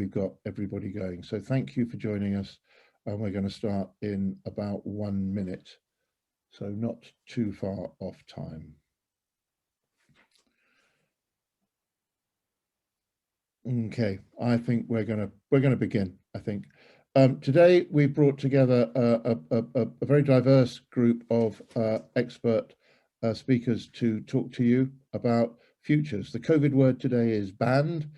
we've got everybody going. So thank you for joining us, and we're going to start in about 1 minute, so not too far off time. Okay, I think we're going to begin. I think today we've brought together a very diverse group of expert speakers to talk to you about futures. The COVID word today is banned.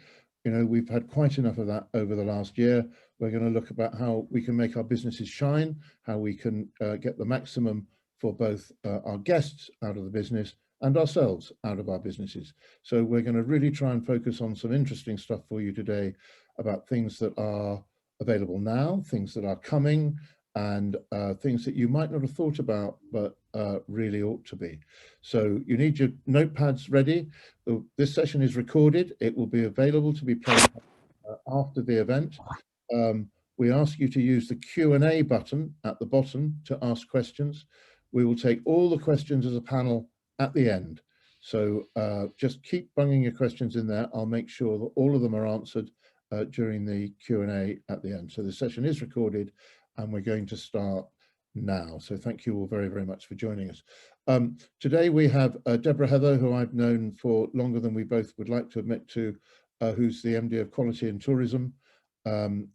You know, we've had quite enough of that over the last year. We're going to look about how we can make our businesses shine, how we can get the maximum for both our guests out of the business and ourselves out of our businesses. So we're going to really try and focus on some interesting stuff for you today about things that are available now, things that are coming, and things that you might not have thought about, but really ought to be. So you need your notepads ready. This session is recorded. It will be available to be played after the event. We ask you to use the Q&A button at the bottom to ask questions. We will take all the questions as a panel at the end. So just keep bunging your questions in there. I'll make sure that all of them are answered during the Q&A at the end. So the session is recorded and we're going to start now. So thank you all very, very much for joining us. Today we have Deborah Heather, who I've known for longer than we both would like to admit to, who's the MD of Quality and Tourism. The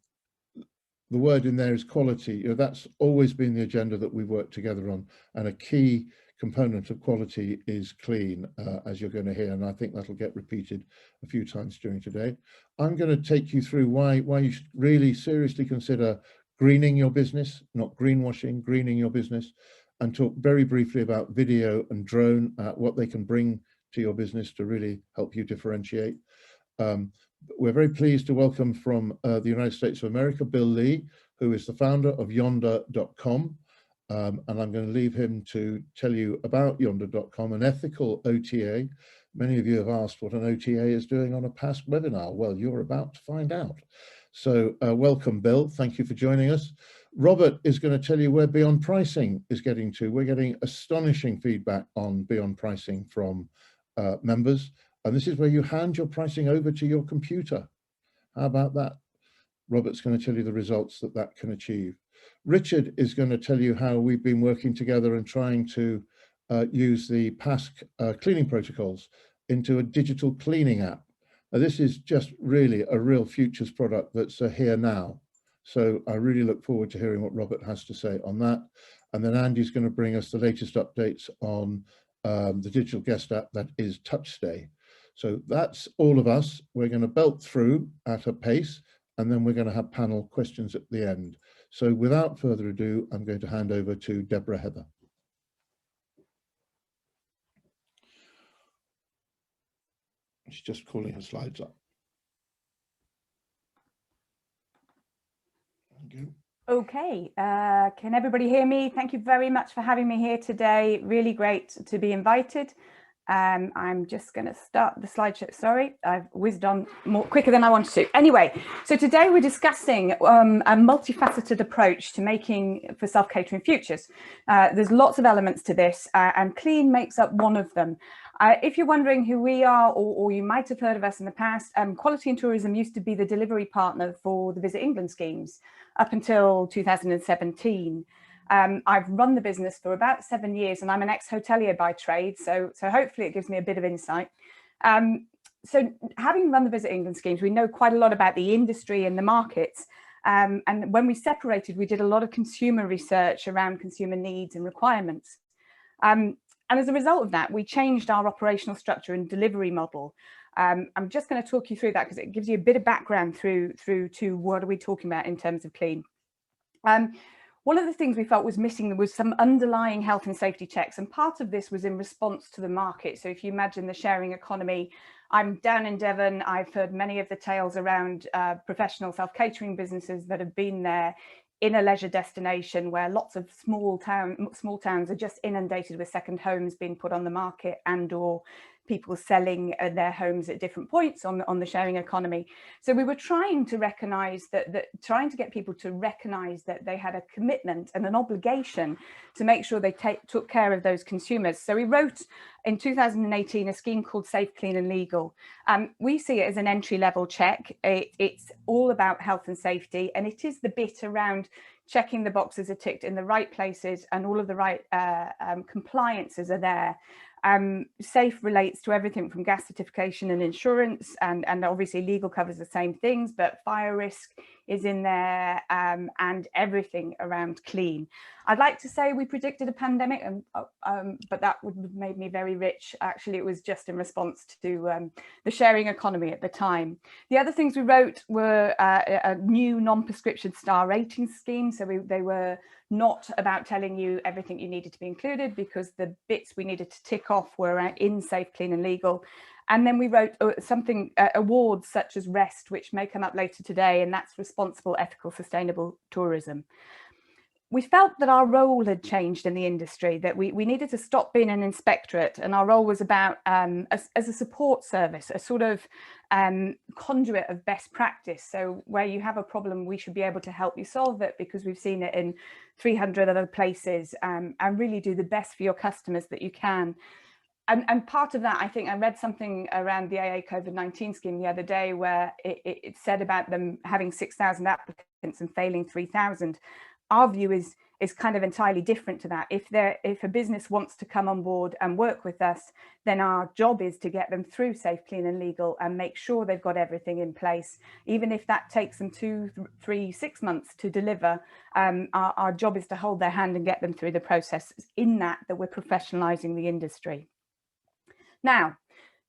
word in there is quality. You know, that's always been the agenda that we've worked together on, and a key component of quality is clean, as you're going to hear, and I think that'll get repeated a few times during today. I'm going to take you through why you should really seriously consider greening your business, not greenwashing, greening your business, and talk very briefly about video and drone, what they can bring to your business to really help you differentiate. We're very pleased to welcome from the United States of America, Bill Lee, who is the founder of Yonder.com. And I'm going to leave him to tell you about Yonder.com, an ethical OTA. Many of you have asked what an OTA is doing on a PASC webinar. Well, you're about to find out. So welcome, Bill. Thank you for joining us. Robert is going to tell you where Beyond Pricing is getting to. We're getting astonishing feedback on Beyond Pricing from members. And this is where you hand your pricing over to your computer. How about that? Robert's going to tell you the results that that can achieve. Richard is going to tell you how we've been working together and trying to use the PASC cleaning protocols into a digital cleaning app. Now, this is just really a real futures product that's here now. So I really look forward to hearing what Robert has to say on that. And then Andy's going to bring us the latest updates on the digital guest app that is TouchStay. So that's all of us. We're going to belt through at a pace, and then we're going to have panel questions at the end. So without further ado, I'm going to hand over to Deborah Heather. She's just calling her slides up. Thank you. Okay, can everybody hear me? Thank you very much for having me here today. Really great to be invited. I'm just going to start the slideshow. Sorry, I've whizzed on more quicker than I wanted to. Anyway, so today we're discussing a multifaceted approach to making for self-catering futures. There's lots of elements to this, and clean makes up one of them. If you're wondering who we are, or you might have heard of us in the past, Quality and Tourism used to be the delivery partner for the Visit England schemes up until 2017. I've run the business for about 7 years, and I'm an ex-hotelier by trade, so hopefully it gives me a bit of insight. So having run the Visit England schemes, we know quite a lot about the industry and the markets. And when we separated, we did a lot of consumer research around consumer needs and requirements. And as a result of that, we changed our operational structure and delivery model. I'm just going to talk you through that because it gives you a bit of background through to what are we talking about in terms of clean. One of the things we felt was missing was some underlying health and safety checks, and part of this was in response to the market. So if you imagine the sharing economy, I'm down in Devon. I've heard many of the tales around professional self-catering businesses that have been there in a leisure destination where lots of small towns are just inundated with second homes being put on the market and or people selling their homes at different points on the sharing economy. So we were trying to recognize trying to get people to recognize that they had a commitment and an obligation to make sure they took care of those consumers. So we wrote in 2018 a scheme called Safe, Clean and Legal. We see it as an entry-level check. It's all about health and safety, and it is the bit around checking the boxes are ticked in the right places and all of the right compliances are there. Safe relates to everything from gas certification and insurance, and obviously legal covers the same things, but fire risk is in there, and everything around clean. I'd like to say we predicted a pandemic, but that would have made me very rich. Actually, it was just in response to the sharing economy at the time. The other things we wrote were a new non-prescription star rating scheme. So they were not about telling you everything you needed to be included, because the bits we needed to tick off were in Safe, Clean and Legal. And then we wrote awards such as REST, which may come up later today, and that's Responsible, Ethical, Sustainable Tourism. We felt that our role had changed in the industry, that we needed to stop being an inspectorate, and our role was about, as a support service, a sort of conduit of best practice. So where you have a problem, we should be able to help you solve it, because we've seen it in 300 other places, and really do the best for your customers that you can. And part of that, I think I read something around the AA COVID-19 scheme the other day, where it said about them having 6,000 applicants and failing 3,000. Our view is kind of entirely different to that. If a business wants to come on board and work with us, then our job is to get them through Safe, Clean and Legal and make sure they've got everything in place. Even if that takes them 2, 3, 6 months to deliver, our job is to hold their hand and get them through the process. In that we're professionalizing the industry. Now,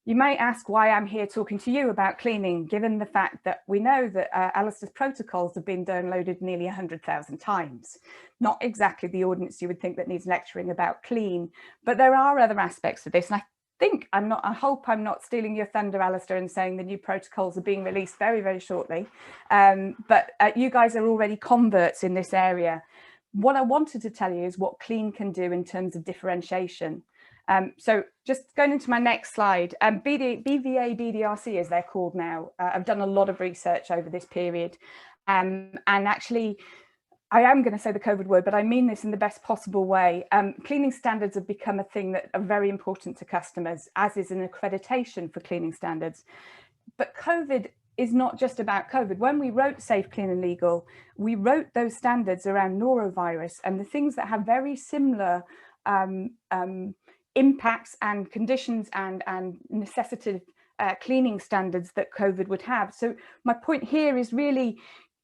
you may ask why I'm here talking to you about cleaning, given the fact that we know that Alistair's protocols have been downloaded nearly 100,000 times. Not exactly the audience you would think that needs lecturing about clean, but there are other aspects of this. And I hope I'm not stealing your thunder, Alistair, and saying the new protocols are being released very, very shortly. But you guys are already converts in this area. What I wanted to tell you is what clean can do in terms of differentiation. So just going into my next slide, BVA, BDRC as they're called now, I've done a lot of research over this period, and actually I am going to say the COVID word, but I mean this in the best possible way. Cleaning standards have become a thing that are very important to customers, as is an accreditation for cleaning standards. But COVID is not just about COVID. When we wrote Safe, Clean and Legal, we wrote those standards around norovirus and the things that have very similar impacts and conditions and necessitative cleaning standards that COVID would have. So my point here is really,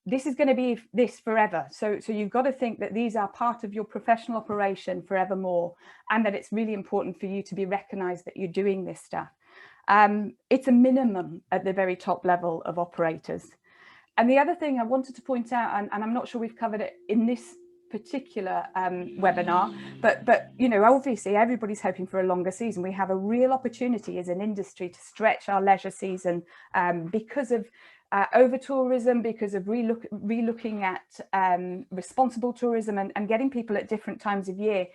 this is going to be this forever. So you've got to think that these are part of your professional operation forevermore, and that it's really important for you to be recognized that you're doing this stuff. It's a minimum at the very top level of operators. And the other thing I wanted to point out, and I'm not sure we've covered it in this particular webinar, but you know, obviously everybody's hoping for a longer season. We have a real opportunity as an industry to stretch our leisure season because of over tourism, because of relooking at responsible tourism and getting people at different times of year.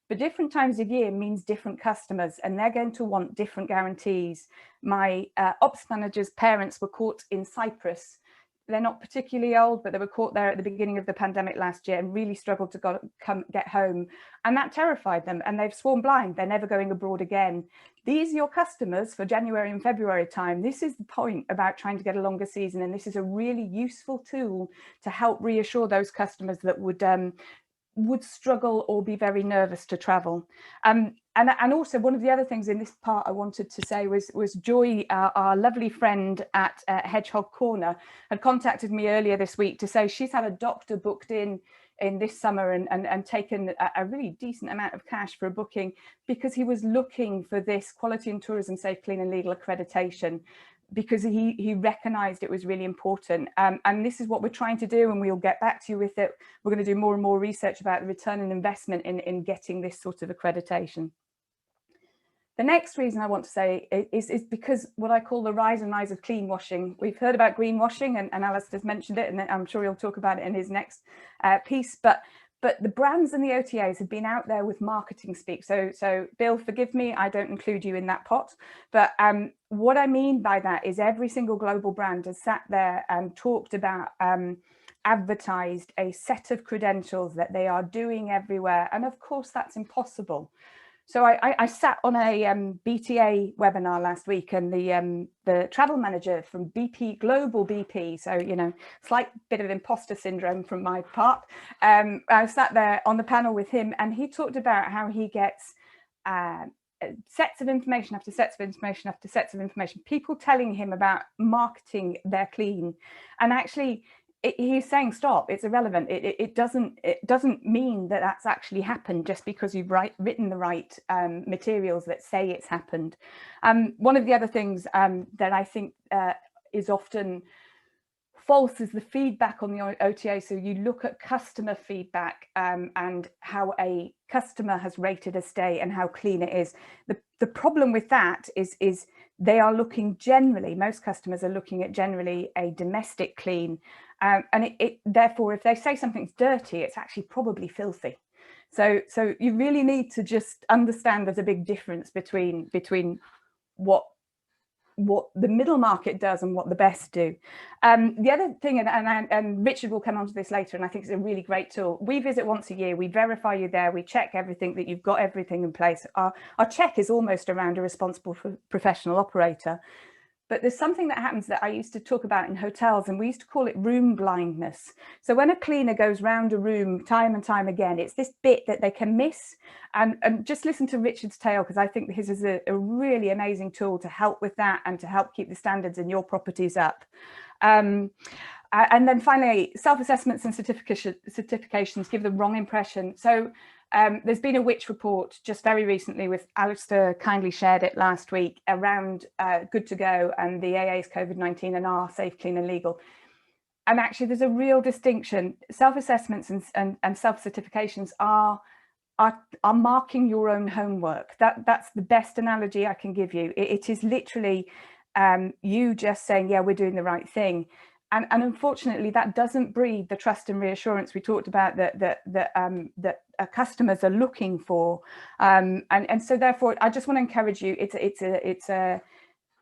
But different times of year means different customers, and they're going to want different guarantees. My ops manager's parents were caught in Cyprus. They're not particularly old, but they were caught there at the beginning of the pandemic last year and really struggled to get home. And that terrified them, and they've sworn blind. They're never going abroad again. These are your customers for January and February time. This is the point about trying to get a longer season. And this is a really useful tool to help reassure those customers that would struggle or be very nervous to travel. And also one of the other things in this part I wanted to say was Joy, our lovely friend at Hedgehog Corner, had contacted me earlier this week to say she's had a doctor booked in this summer and taken a really decent amount of cash for a booking because he was looking for this Quality and Tourism Safe, Clean and Legal accreditation, because he recognized it was really important. And this is what we're trying to do, and we'll get back to you with it. We're going to do more and more research about the return on investment in getting this sort of accreditation. The next reason I want to say is because what I call the rise and rise of clean washing. We've heard about greenwashing, and Alistair's mentioned it, and I'm sure he'll talk about it in his next piece. But But the brands and the OTAs have been out there with marketing speak. So Bill, forgive me, I don't include you in that pot. But what I mean by that is every single global brand has sat there and talked about, advertised a set of credentials that they are doing everywhere. And of course, that's impossible. So I sat on a BTA webinar last week, and the travel manager from BP, global BP, so, you know, slight bit of imposter syndrome from my part. I sat there on the panel with him, and he talked about how he gets sets of information after sets of information after sets of information, people telling him about marketing their clean, and actually he's saying stop, it's irrelevant. It doesn't mean that that's actually happened just because you've written the right materials that say it's happened. One of the other things that I think is often false is the feedback on the OTA. So you look at customer feedback and how a customer has rated a stay and how clean it is. The problem with that is they are looking generally, most customers are looking at generally a domestic clean. And therefore, if they say something's dirty, it's actually probably filthy. So you really need to just understand there's a big difference between what the middle market does and what the best do. The other thing, and Richard will come on to this later, and I think it's a really great tool. We visit once a year, we verify you there, we check everything, that you've got everything in place. Our check is almost around a responsible professional operator. But there's something that happens that I used to talk about in hotels, and we used to call it room blindness. So when a cleaner goes round a room time and time again, it's this bit that they can miss. And just listen to Richard's tale, because I think his is a really amazing tool to help with that and to help keep the standards in your properties up. And then finally, self-assessments and certifications give the wrong impression. So there's been a Which report just very recently, with Alistair kindly shared it last week, around Good to Go and the AA's COVID-19 and our Safe, Clean and Legal. And actually there's a real distinction. Self-assessments and self-certifications are marking your own homework. That's the best analogy I can give you. It is literally you just saying, yeah, we're doing the right thing. And unfortunately, that doesn't breed the trust and reassurance we talked about that customers are looking for. And so therefore, I just want to encourage you.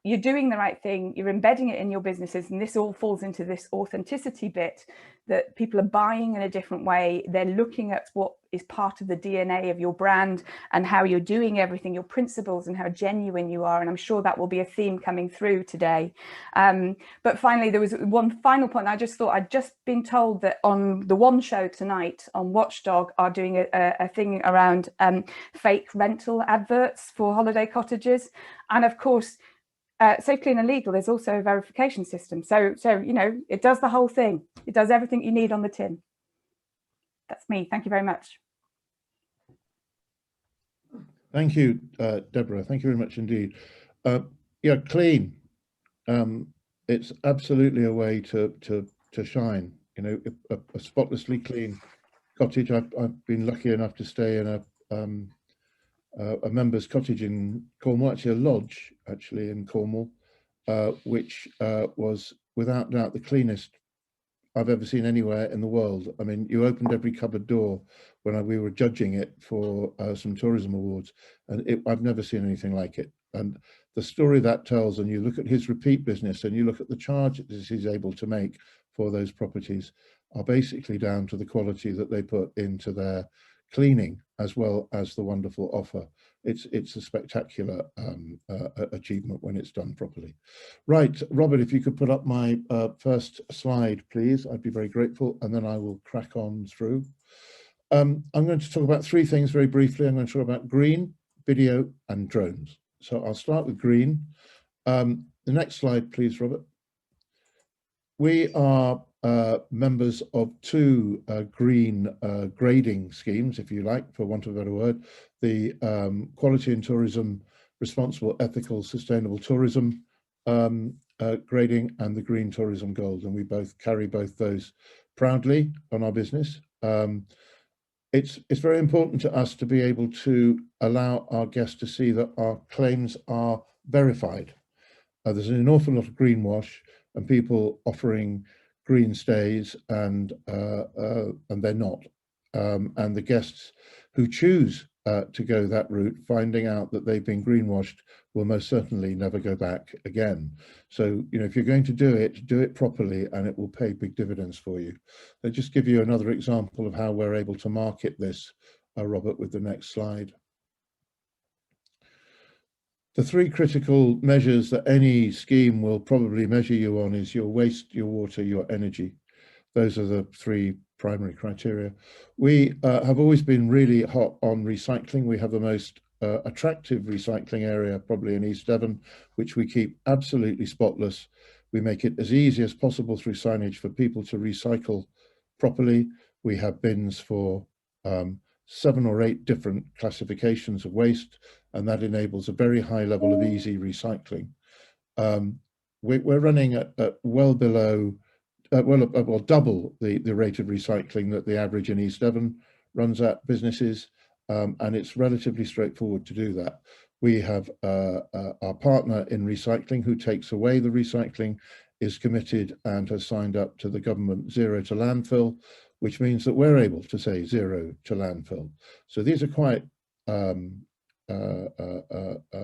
You're doing the right thing, you're embedding it in your businesses, and this all falls into this authenticity bit, that people are buying in a different way. They're looking at what is part of the DNA of your brand and how you're doing everything, your principles and how genuine you are. And I'm sure that will be a theme coming through today. But finally, there was one final point. I just thought, I'd just been told that on the One Show tonight on Watchdog are doing a thing around fake rental adverts for holiday cottages. And of course, Safe, Clean and Legal is also a verification system. So you know, it does the whole thing. It does everything you need on the tin. That's me. Thank you very much. Thank you, Deborah. Thank you very much indeed. Yeah, clean. It's absolutely a way to shine. You know, a spotlessly clean cottage. I've been lucky enough to stay in a member's cottage in Cornwall, actually a lodge actually in Cornwall, which was without doubt the cleanest I've ever seen anywhere in the world. I mean, you opened every cupboard door when we were judging it for some tourism awards, and I've never seen anything like it. And the story that tells, and you look at his repeat business and you look at the charges he's able to make for those properties, are basically down to the quality that they put into their cleaning as well as the wonderful offer. It's a spectacular achievement when it's done properly. Right, Robert, if you could put up my first slide, please, I'd be very grateful, and then I will crack on through. I'm going to talk about three things very briefly. I'm going to talk about green, video, and drones. So I'll start with green. The next slide, please, Robert. We are members of two green grading schemes, if you like, for want of a better word, the Quality in Tourism, Responsible, Ethical, Sustainable Tourism grading, and the Green Tourism Gold, and we both carry both those proudly on our business. It's very important to us to be able to allow our guests to see that our claims are verified. There's an awful lot of greenwash and people offering green stays, and they're not. and the guests who choose to go that route, finding out that they've been greenwashed, will most certainly never go back again. So, you know, if you're going to do it properly, and it will pay big dividends for you. I'll just give you another example of how we're able to market this, Robert, with the next slide. The three critical measures that any scheme will probably measure you on is your waste, your water, your energy. Those are the three primary criteria. We have always been really hot on recycling. We have the most attractive recycling area probably in East Devon, which we keep absolutely spotless. We make it as easy as possible through signage for people to recycle properly. We have bins for 7 or 8 different classifications of waste, and that enables a very high level of easy recycling. We're running at well below, well double the rate of recycling that the average in East Devon runs at businesses, and it's relatively straightforward to do that. We have our partner in recycling who takes away the recycling is committed and has signed up to the government zero to landfill, which means that we're able to say zero to landfill. So these are quite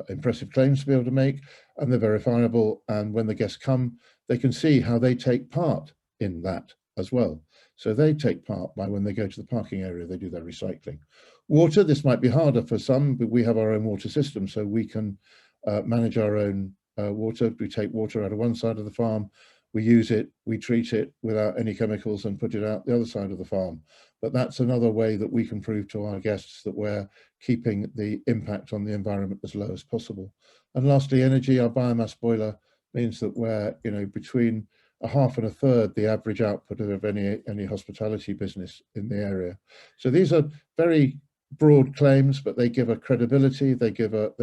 impressive claims to be able to make, and they're verifiable. And when the guests come, they can see how they take part in that as well. So they take part by when they go to the parking area, they do their recycling. Water, this might be harder for some, but we have our own water system, so we can manage our own water. We take water out of one side of the farm, we use it, we treat it without any chemicals and put it out the other side of the farm. But that's another way that we can prove to our guests that we're keeping the impact on the environment as low as possible. And lastly, energy, our biomass boiler means that we're, you know, between a half and a third the average output of any hospitality business in the area. So these are very broad claims, but they give a credibility, they give a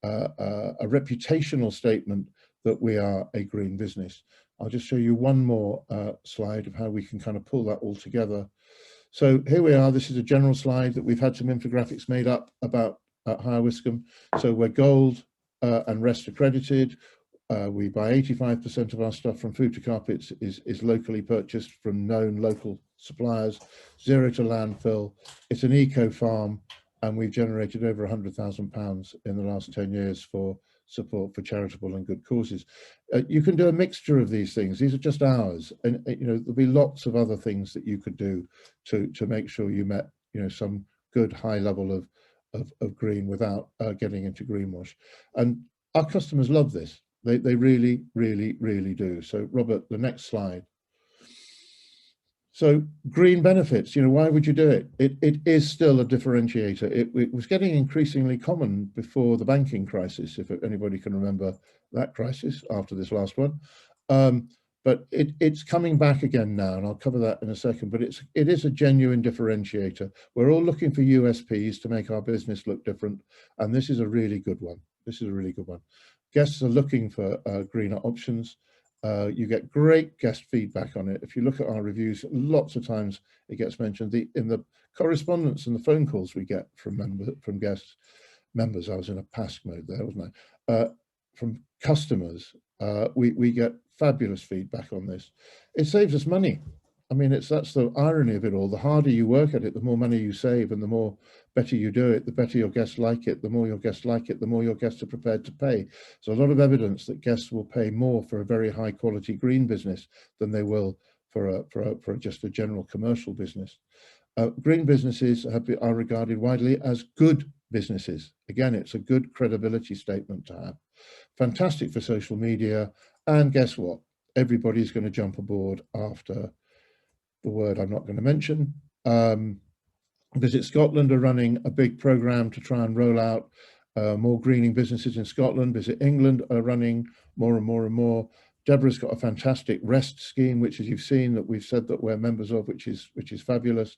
reputational statement that we are a green business. I'll just show you one more slide of how we can kind of pull that all together. So here we are. This is a general slide that we've had some infographics made up about Higher Wiscombe. So we're gold and REST accredited. We buy 85% of our stuff from food to carpets is locally purchased from known local suppliers, zero to landfill. It's an eco farm, and we've generated over £100,000 in the last 10 years for support for charitable and good causes. You can do a mixture of these things. These are just ours, and you know there'll be lots of other things that you could do to make sure you met, you know, some good high level of green without getting into greenwash. And our customers love this. They really, really, really do. So Robert, the next slide. So green benefits, you know, why would you do it? It is still a differentiator. It was getting increasingly common before the banking crisis, if anybody can remember that crisis after this last one. But it's coming back again now, and I'll cover that in a second, but it is a genuine differentiator. We're all looking for USPs to make our business look different, and this is a really good one. This is a really good one. Guests are looking for greener options. You get great guest feedback on it. If you look at our reviews, lots of times it gets mentioned. In the correspondence and the phone calls we get from guests, members, I was in a PASC mode there, wasn't I? From customers, we get fabulous feedback on this. It saves us money. I mean, that's the irony of it all. The harder you work at it, the more money you save, and the more better you do it, the better your guests like it. The more your guests like it, the more your guests are prepared to pay. So a lot of evidence that guests will pay more for a very high quality green business than they will for just a general commercial business. Green businesses are regarded widely as good businesses. Again, it's a good credibility statement to have. Fantastic for social media, and guess what? Everybody's going to jump aboard after the word I'm not going to mention. Visit Scotland are running a big program to try and roll out more greening businesses in Scotland. Visit England are running more and more and more. Deborah's got a fantastic REST scheme, which, as you've seen, that we've said that we're members of, which is fabulous.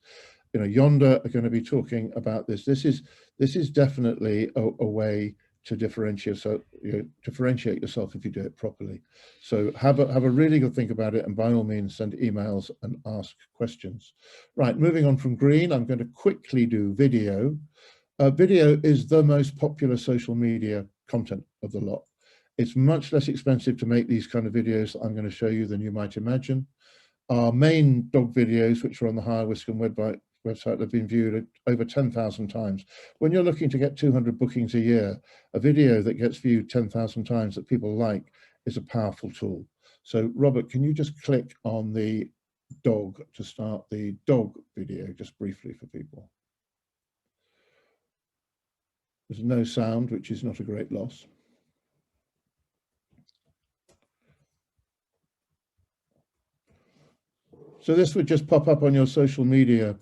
You know, Yonder are going to be talking about this. This is definitely a way to differentiate yourself if you do it properly. So have a really good think about it, and by all means send emails and ask questions. Right, moving on from green, I'm going to quickly do video. Video is the most popular social media content of the lot. It's much less expensive to make these kind of videos that I'm going to show you than you might imagine. Our main dog videos, which are on the Higher Wiscombe website, have been viewed over 10,000 times. When you're looking to get 200 bookings a year, a video that gets viewed 10,000 times that people like is a powerful tool. So Robert, can you just click on the dog to start the dog video, just briefly for people? There's no sound, which is not a great loss. So this would just pop up on your social media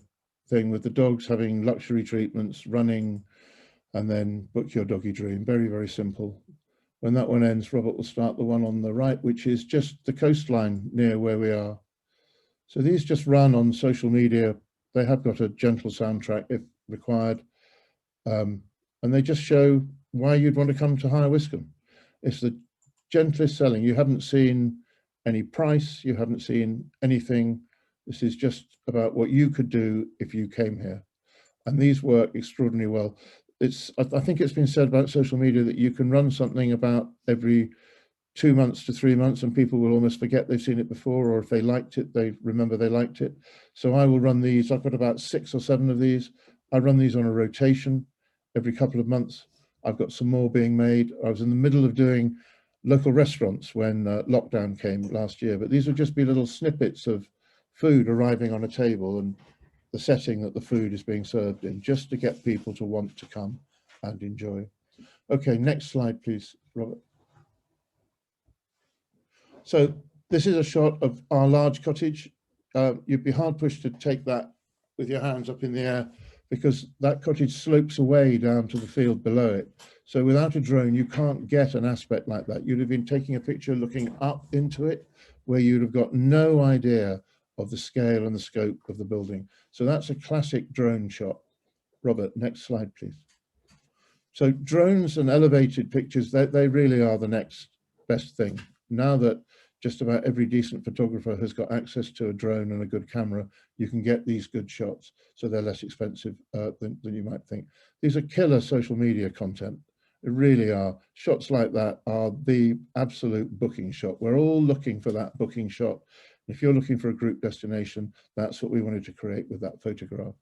thing with the dogs having luxury treatments, running, and then book your doggy dream. Very, very simple. When that one ends, Robert will start the one on the right, which is just the coastline near where we are. So these just run on social media. They have got a gentle soundtrack if required. And they just show why you'd want to come to Higher Wiscombe. It's the gentlest selling. You haven't seen any price, you haven't seen anything. This is just about what you could do if you came here. And these work extraordinarily well. I think it's been said about social media that you can run something about every 2 months to 3 months and people will almost forget they've seen it before, or if they liked it, they remember they liked it. So I will run these. I've got about 6 or 7 of these. I run these on a rotation every couple of months. I've got some more being made. I was in the middle of doing local restaurants when lockdown came last year, but these would just be little snippets of food arriving on a table and the setting that the food is being served in, just to get people to want to come and enjoy. Okay, next slide, please, Robert. So this is a shot of our large cottage. You'd be hard pushed to take that with your hands up in the air because that cottage slopes away down to the field below it. So without a drone, you can't get an aspect like that. You'd have been taking a picture looking up into it where you'd have got no idea of the scale and the scope of the building. So that's a classic drone shot. Robert, next slide, please. So drones and elevated pictures, they really are the next best thing. Now that just about every decent photographer has got access to a drone and a good camera, you can get these good shots. So they're less expensive than you might think. These are killer social media content. They really are. Shots like that are the absolute booking shot. We're all looking for that booking shot. If you're looking for a group destination, that's what we wanted to create with that photograph.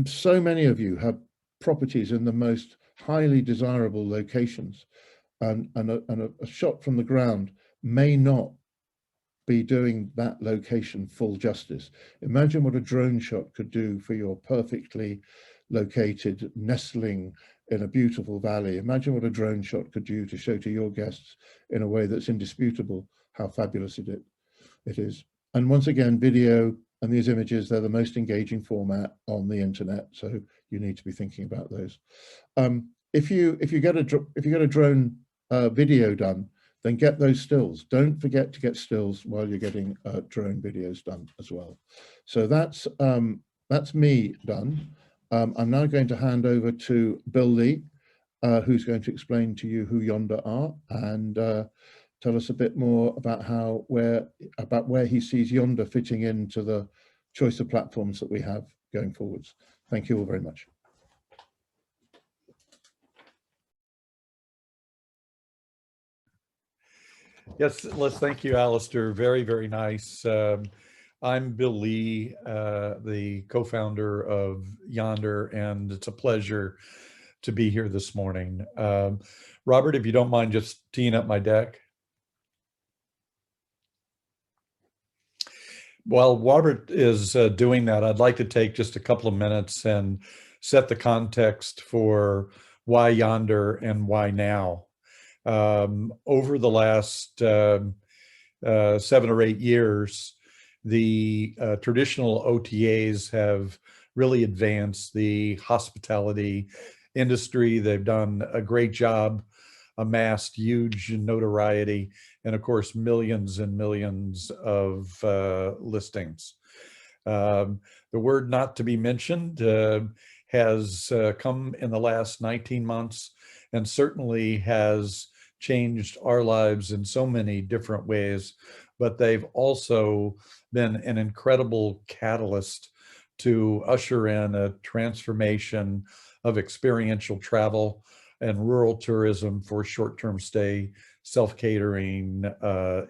So many of you have properties in the most highly desirable locations, and a shot from the ground may not be doing that location full justice. Imagine what a drone shot could do for your perfectly located nestling in a beautiful valley. Imagine what a drone shot could do to show to your guests in a way that's indisputable how fabulous it is. And once again, video and these images, they're the most engaging format on the internet, so you need to be thinking about those. If you get a drone video done, then get those stills. Don't forget to get stills while you're getting drone videos done as well. So that's me done. I'm now going to hand over to Bill Lee, who's going to explain to you who Yonder are and tell us a bit more about where he sees Yonder fitting into the choice of platforms that we have going forwards. Thank you all very much. Yes, Les, thank you, Alistair. Very, very nice. I'm Bill Lee, the co-founder of Yonder, and it's a pleasure to be here this morning. Robert, if you don't mind just teeing up my deck. While Robert is doing that, I'd like to take just a couple of minutes and set the context for why Yonder and why now. Over the last 7 or 8 years, the traditional OTAs have really advanced the hospitality industry. They've done a great job, amassed huge notoriety, and of course, millions and millions of listings. The word not to be mentioned has come in the last 19 months and certainly has changed our lives in so many different ways, but they've also been an incredible catalyst to usher in a transformation of experiential travel and rural tourism for short-term stay, self-catering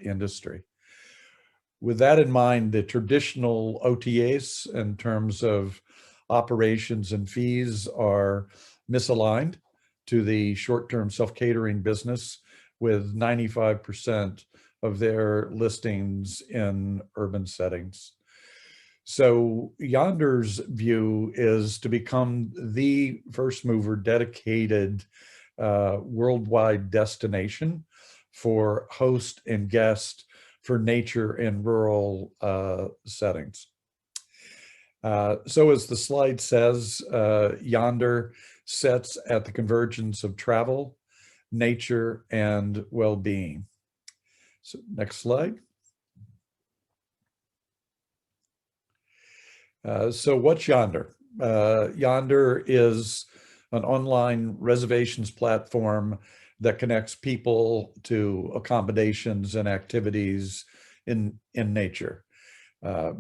industry. With that in mind, the traditional OTAs in terms of operations and fees are misaligned to the short-term self-catering business, with 95% of their listings in urban settings. So Yonder's view is to become the first mover dedicated worldwide destination for host and guest for nature and rural settings. So as the slide says, Yonder sits at the convergence of travel, nature, and well-being. So next slide. So what's Yonder? Yonder is an online reservations platform that connects people to accommodations and activities in nature. I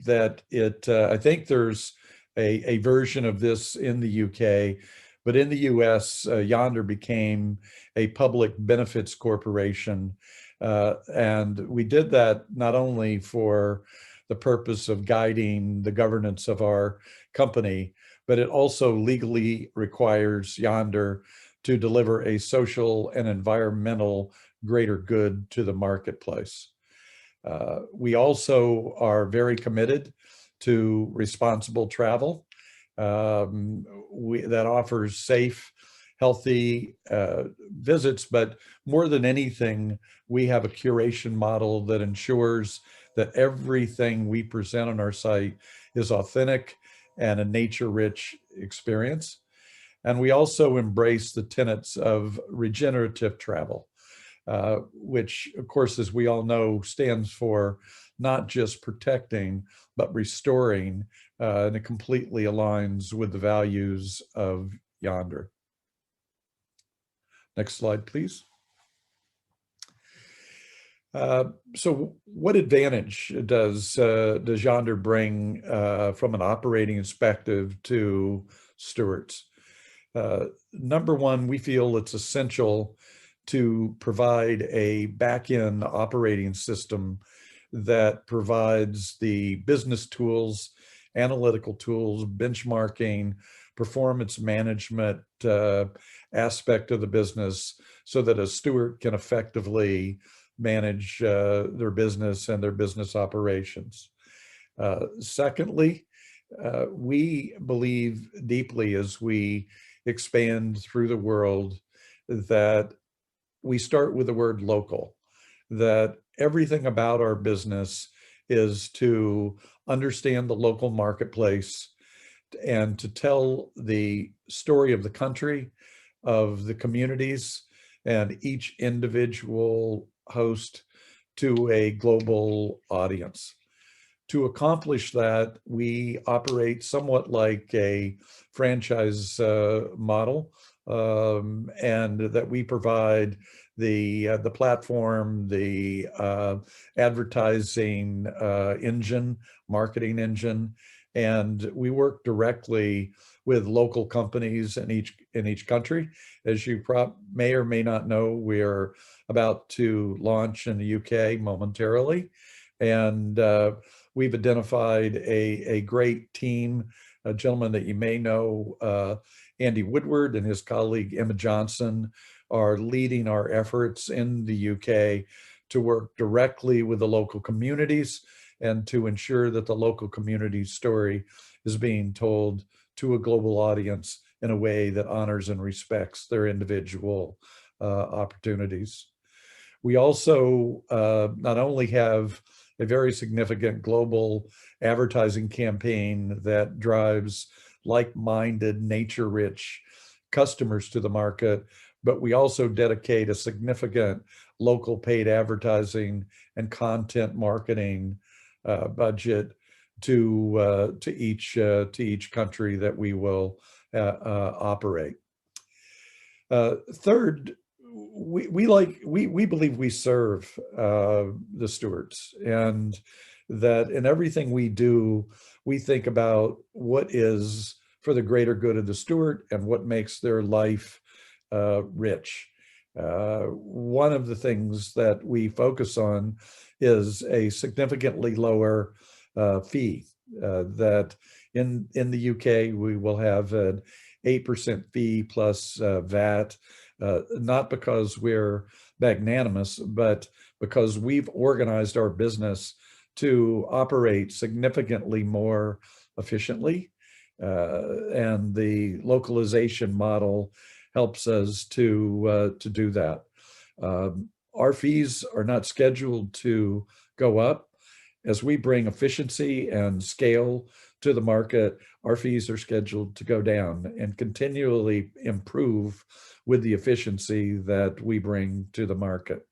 think there's a version of this in the UK, but in the US, Yonder became a public benefits corporation. And we did that not only for the purpose of guiding the governance of our company, but it also legally requires Yonder to deliver a social and environmental greater good to the marketplace. We also are very committed to responsible travel that offers safe, healthy visits, but more than anything, we have a curation model that ensures that everything we present on our site is authentic and a nature-rich experience. And we also embrace the tenets of regenerative travel, which, of course, as we all know, stands for not just protecting, but restoring, and it completely aligns with the values of Yonder. Next slide, please. So what advantage does Yonder bring from an operating perspective to stewards? Number one, we feel it's essential to provide a back-end operating system that provides the business tools, analytical tools, benchmarking, performance management aspect of the business so that a steward can effectively manage their business and their business operations. Secondly, we believe deeply as we expand through the world that we start with the word local, that everything about our business is to understand the local marketplace and to tell the story of the country, of the communities, and each individual host to a global audience. To accomplish that, we operate somewhat like a franchise model, and that we provide the platform, the advertising engine, marketing engine, and we work directly with local companies in each country. As you may or may not know, we're about to launch in the UK momentarily, and we've identified a great team, a gentleman that you may know, Andy Woodward, and his colleague Emma Johnson are leading our efforts in the UK to work directly with the local communities and to ensure that the local community story is being told to a global audience in a way that honors and respects their individual opportunities. We also not only have a very significant global advertising campaign that drives like-minded, nature-rich customers to the market, but we also dedicate a significant local paid advertising and content marketing budget to each country that we will operate. Third, we believe we serve the stewards, and that in everything we do, we think about what is for the greater good of the steward and what makes their life rich. One of the things that we focus on is a significantly lower fee. That in the UK, we will have an 8% fee plus VAT, not because we're magnanimous, but because we've organized our business to operate significantly more efficiently. And the localization model helps us to do that. Our fees are not scheduled to go up. As we bring efficiency and scale to the market, our fees are scheduled to go down and continually improve with the efficiency that we bring to the market.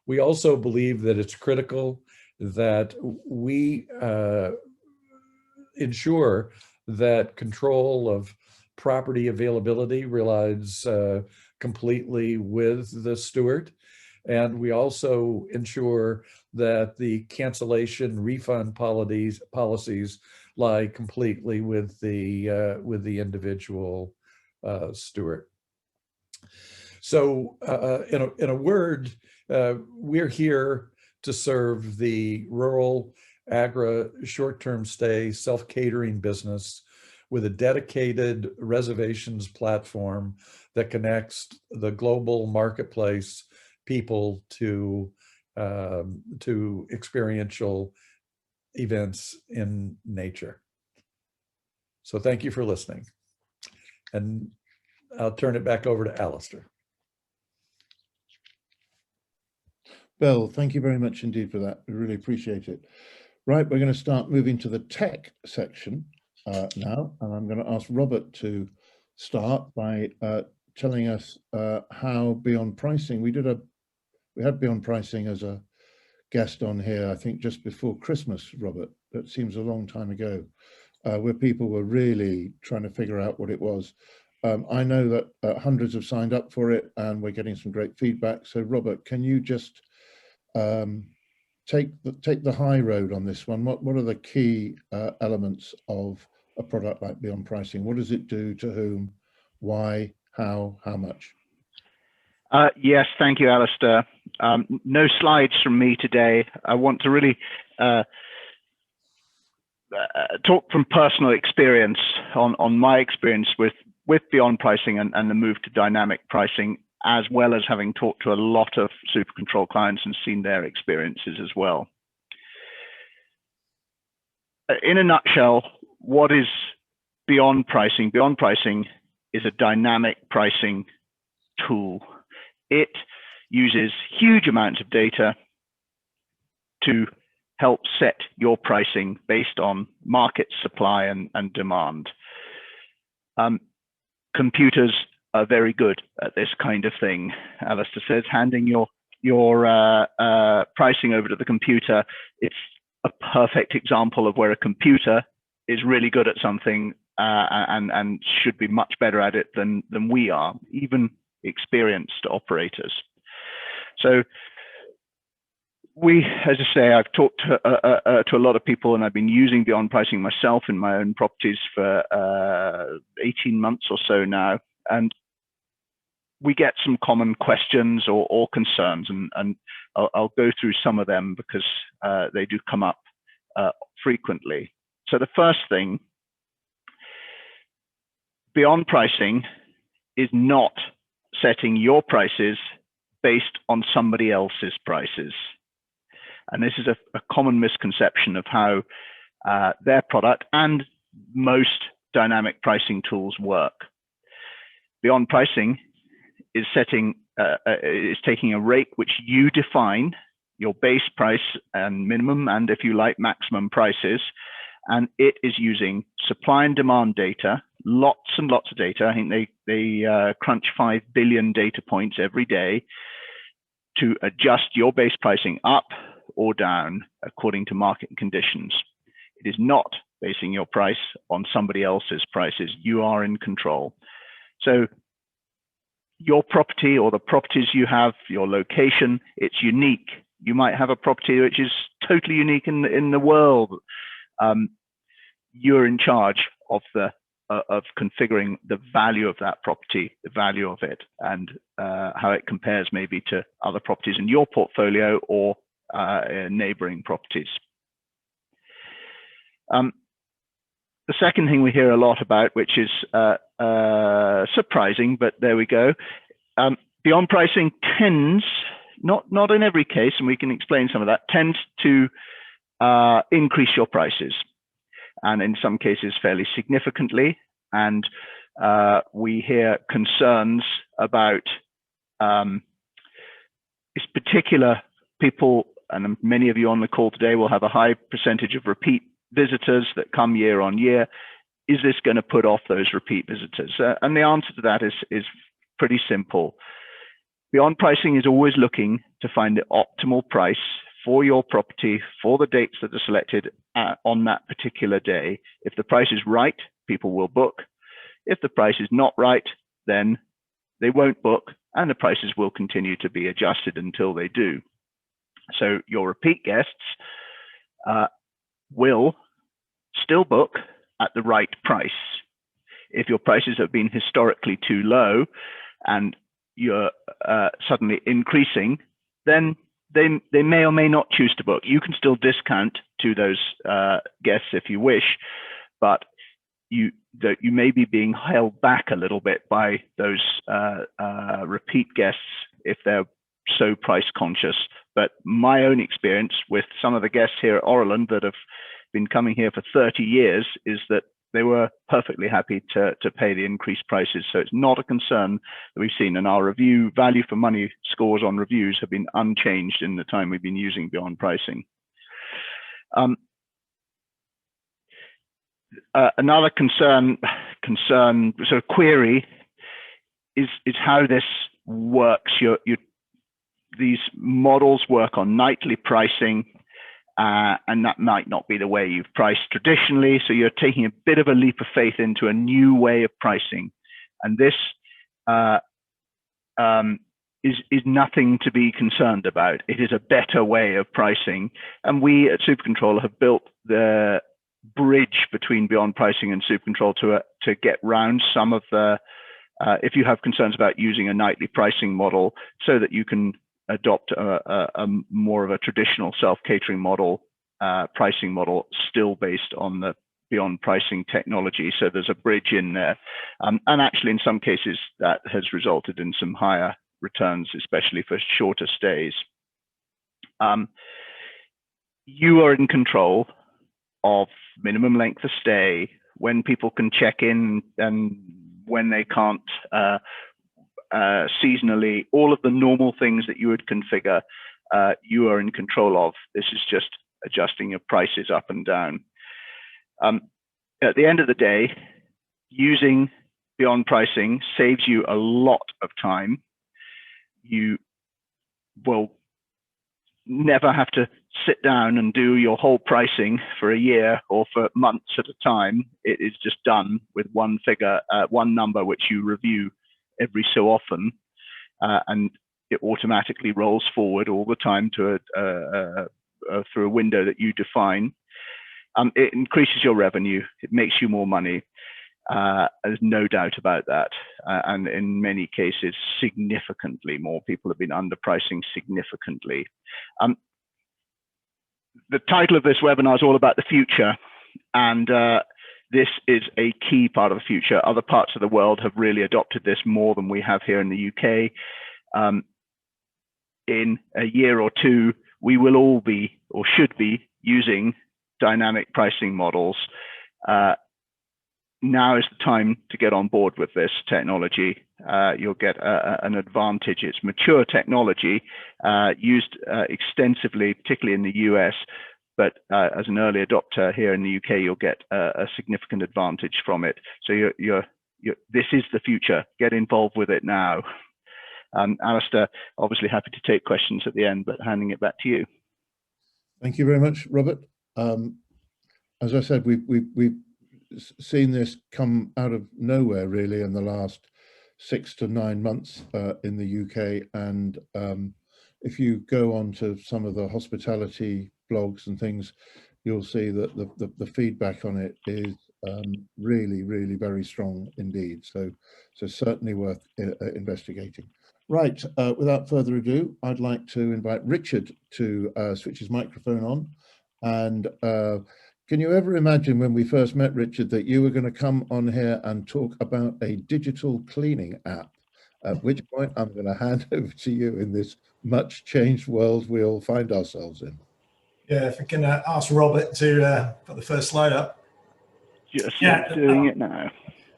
We also believe that it's critical that we ensure that control of property availability relies completely with the steward. And we also ensure that the cancellation refund policies lie completely with the individual steward. So in a word, we're here to serve the rural agri short-term stay self-catering business with a dedicated reservations platform that connects the global marketplace people to experiential events in nature. So thank you for listening. And I'll turn it back over to Alistair. Bill, thank you very much indeed for that. We really appreciate it. Right, we're going to start moving to the tech section now, and I'm going to ask Robert to start by telling us how Beyond Pricing, we had Beyond Pricing as a guest on here, I think just before Christmas, Robert. That seems a long time ago, where people were really trying to figure out what it was. I know that hundreds have signed up for it, and we're getting some great feedback. So Robert, can you just take the high road on this one? What are the key elements of a product like Beyond Pricing? What does it do, to whom, why, how much? Yes, thank you, Alistair. No slides from me today. I want to really talk from personal experience on my experience with Beyond Pricing and the move to dynamic pricing, as well as having talked to a lot of super control clients and seen their experiences as well. In a nutshell, what is Beyond Pricing? Beyond Pricing is a dynamic pricing tool. It uses huge amounts of data to help set your pricing based on market supply and demand. Computers are very good at this kind of thing. Alistair says, handing your pricing over to the computer, it's a perfect example of where a computer is really good at something and should be much better at it than we are, even experienced operators. So as I say, I've talked to a lot of people, and I've been using Beyond Pricing myself in my own properties for 18 months or so now, and we get some common questions or concerns, and I'll go through some of them because they do come up frequently. So the first thing, Beyond Pricing is not setting your prices based on somebody else's prices. And this is a common misconception of how their product and most dynamic pricing tools work. Beyond Pricing is taking a rate which you define, your base price and minimum, and if you like, maximum prices, and it is using supply and demand data, lots and lots of data. I think they crunch 5 billion data points every day to adjust your base pricing up or down according to market conditions. It is not basing your price on somebody else's prices. You are in control. So your property or the properties you have, your location, it's unique. You might have a property which is totally unique in the world. You're in charge of the configuring the value of that property, the value of it, and how it compares maybe to other properties in your portfolio or neighboring properties. The second thing we hear a lot about, which is surprising, but there we go. Beyond pricing tends, not in every case, and we can explain some of that, tends to increase your prices, and in some cases fairly significantly. And we hear concerns about this particular people, and many of you on the call today will have a high percentage of repeat visitors that come year on year. Is this going to put off those repeat visitors? And the answer to that is pretty simple. Beyond pricing is always looking to find the optimal price for your property, for the dates that are selected on that particular day. If the price is right, people will book. If the price is not right, then they won't book, and the prices will continue to be adjusted until they do. So your repeat guests will still book at the right price. If your prices have been historically too low and you're suddenly increasing, then they may or may not choose to book. You can still discount to those guests if you wish, but you may be being held back a little bit by those repeat guests if they're so price conscious. But my own experience with some of the guests here at Oraland that have been coming here for 30 years is that they were perfectly happy to pay the increased prices. So it's not a concern that we've seen, and our review value for money scores on reviews have been unchanged in the time we've been using Beyond Pricing. Another concern sort of query is how this works. These models work on nightly pricing, and that might not be the way you've priced traditionally. So you're taking a bit of a leap of faith into a new way of pricing. And this is nothing to be concerned about. It is a better way of pricing. And we at SuperControl have built the bridge between Beyond Pricing and SuperControl to get round some of the, if you have concerns about using a nightly pricing model, so that you can adopt a more of a traditional self-catering model, pricing model, still based on the Beyond Pricing technology. So there's a bridge in there. And actually, in some cases, that has resulted in some higher returns, especially for shorter stays. You are in control of minimum length of stay, when people can check in and when they can't, seasonally, all of the normal things that you would configure, you are in control of. This is just adjusting your prices up and down. At the end of the day, using Beyond Pricing saves you a lot of time. You will never have to sit down and do your whole pricing for a year or for months at a time. It is just done with one figure, one number, which you review every so often, and it automatically rolls forward all the time to through a window that you define. It increases your revenue. It makes you more money. There's no doubt about that. And in many cases, significantly more. People have been underpricing significantly. The title of this webinar is all about the future, and this is a key part of the future. Other parts of the world have really adopted this more than we have here in the UK. In a year or two, we will all be, or should be, using dynamic pricing models. Now is the time to get on board with this technology. You'll get an advantage. It's mature technology, used extensively, particularly in the US, but as an early adopter here in the UK, you'll get a significant advantage from it. So this is the future. Get involved with it now. Alistair, obviously happy to take questions at the end, but handing it back to you. Thank you very much, Robert. As I said, we've seen this come out of nowhere really in the last 6 to 9 months in the UK, and if you go on to some of the hospitality blogs and things, you'll see that the feedback on it is really, really very strong indeed. So certainly worth investigating. Right, without further ado, I'd like to invite Richard to switch his microphone on. And can you ever imagine when we first met, Richard, that you were going to come on here and talk about a digital cleaning app? At which point I'm going to hand over to you in this much changed world we all find ourselves in. Yeah, if I can ask Robert to put the first slide up. Just doing it now.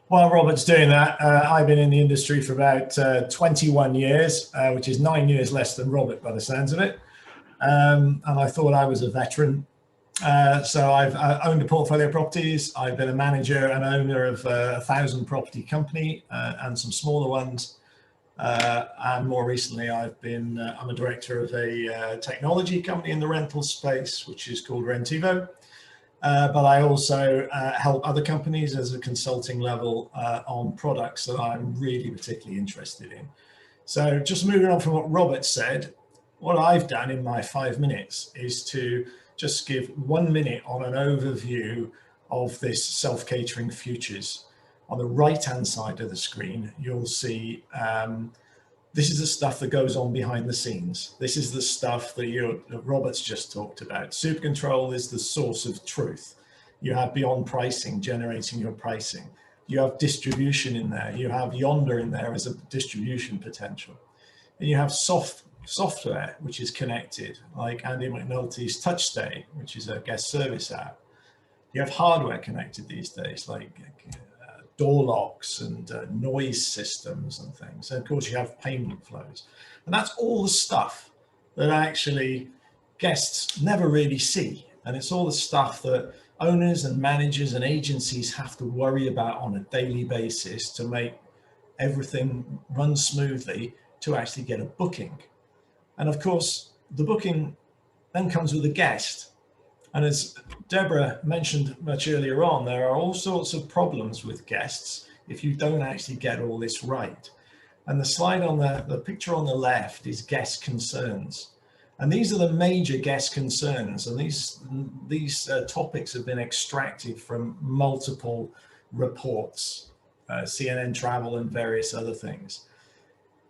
While Robert's doing that, I've been in the industry for about 21 years, which is 9 years less than Robert by the sounds of it. And I thought I was a veteran. So I've owned a portfolio of properties. I've been a manager and owner of a 1,000 property company and some smaller ones. And more recently, I'm a director of a technology company in the rental space, which is called Rentivo. But I also help other companies as a consulting level on products that I'm really particularly interested in. So just moving on from what Robert said, what I've done in my 5 minutes is to just give 1 minute on an overview of this Self-catering Futures. On the right-hand side of the screen, you'll see this is the stuff that goes on behind the scenes. This is the stuff that Robert's just talked about. Supercontrol is the source of truth. You have beyond pricing generating your pricing. You have distribution in there. You have Yonder in there as a distribution potential. And you have software, which is connected, like Andy Mcnulty's TouchStay, which is a guest service app. You have hardware connected these days, like door locks and noise systems and things. And of course, you have payment flows. And that's all the stuff that actually guests never really see. And it's all the stuff that owners and managers and agencies have to worry about on a daily basis to make everything run smoothly to actually get a booking. And of course, the booking then comes with a guest. And as Deborah mentioned much earlier on, there are all sorts of problems with guests if you don't actually get all this right. And the slide on the picture on the left is guest concerns. And these are the major guest concerns. And these topics have been extracted from multiple reports, CNN Travel and various other things.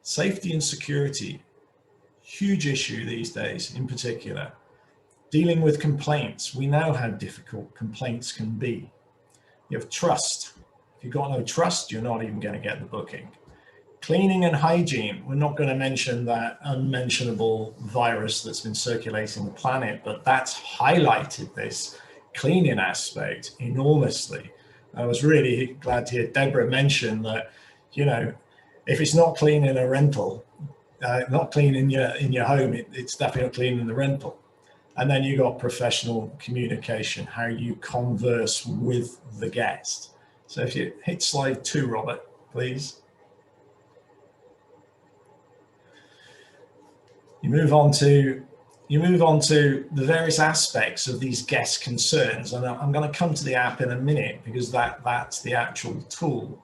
Safety and security, huge issue these days in particular. Dealing with complaints, we know how difficult complaints can be. You have trust. If you've got no trust, you're not even going to get the booking. Cleaning and hygiene, we're not going to mention that unmentionable virus that's been circulating the planet, but that's highlighted this cleaning aspect enormously. I was really glad to hear Deborah mention that, you know, if it's not clean in a rental, not clean in your home, it's definitely not clean in the rental. And then you got professional communication, how you converse with the guest. So if you hit slide 2, Robert, please. You move on to the various aspects of these guest concerns. And I'm going to come to the app in a minute because that's the actual tool.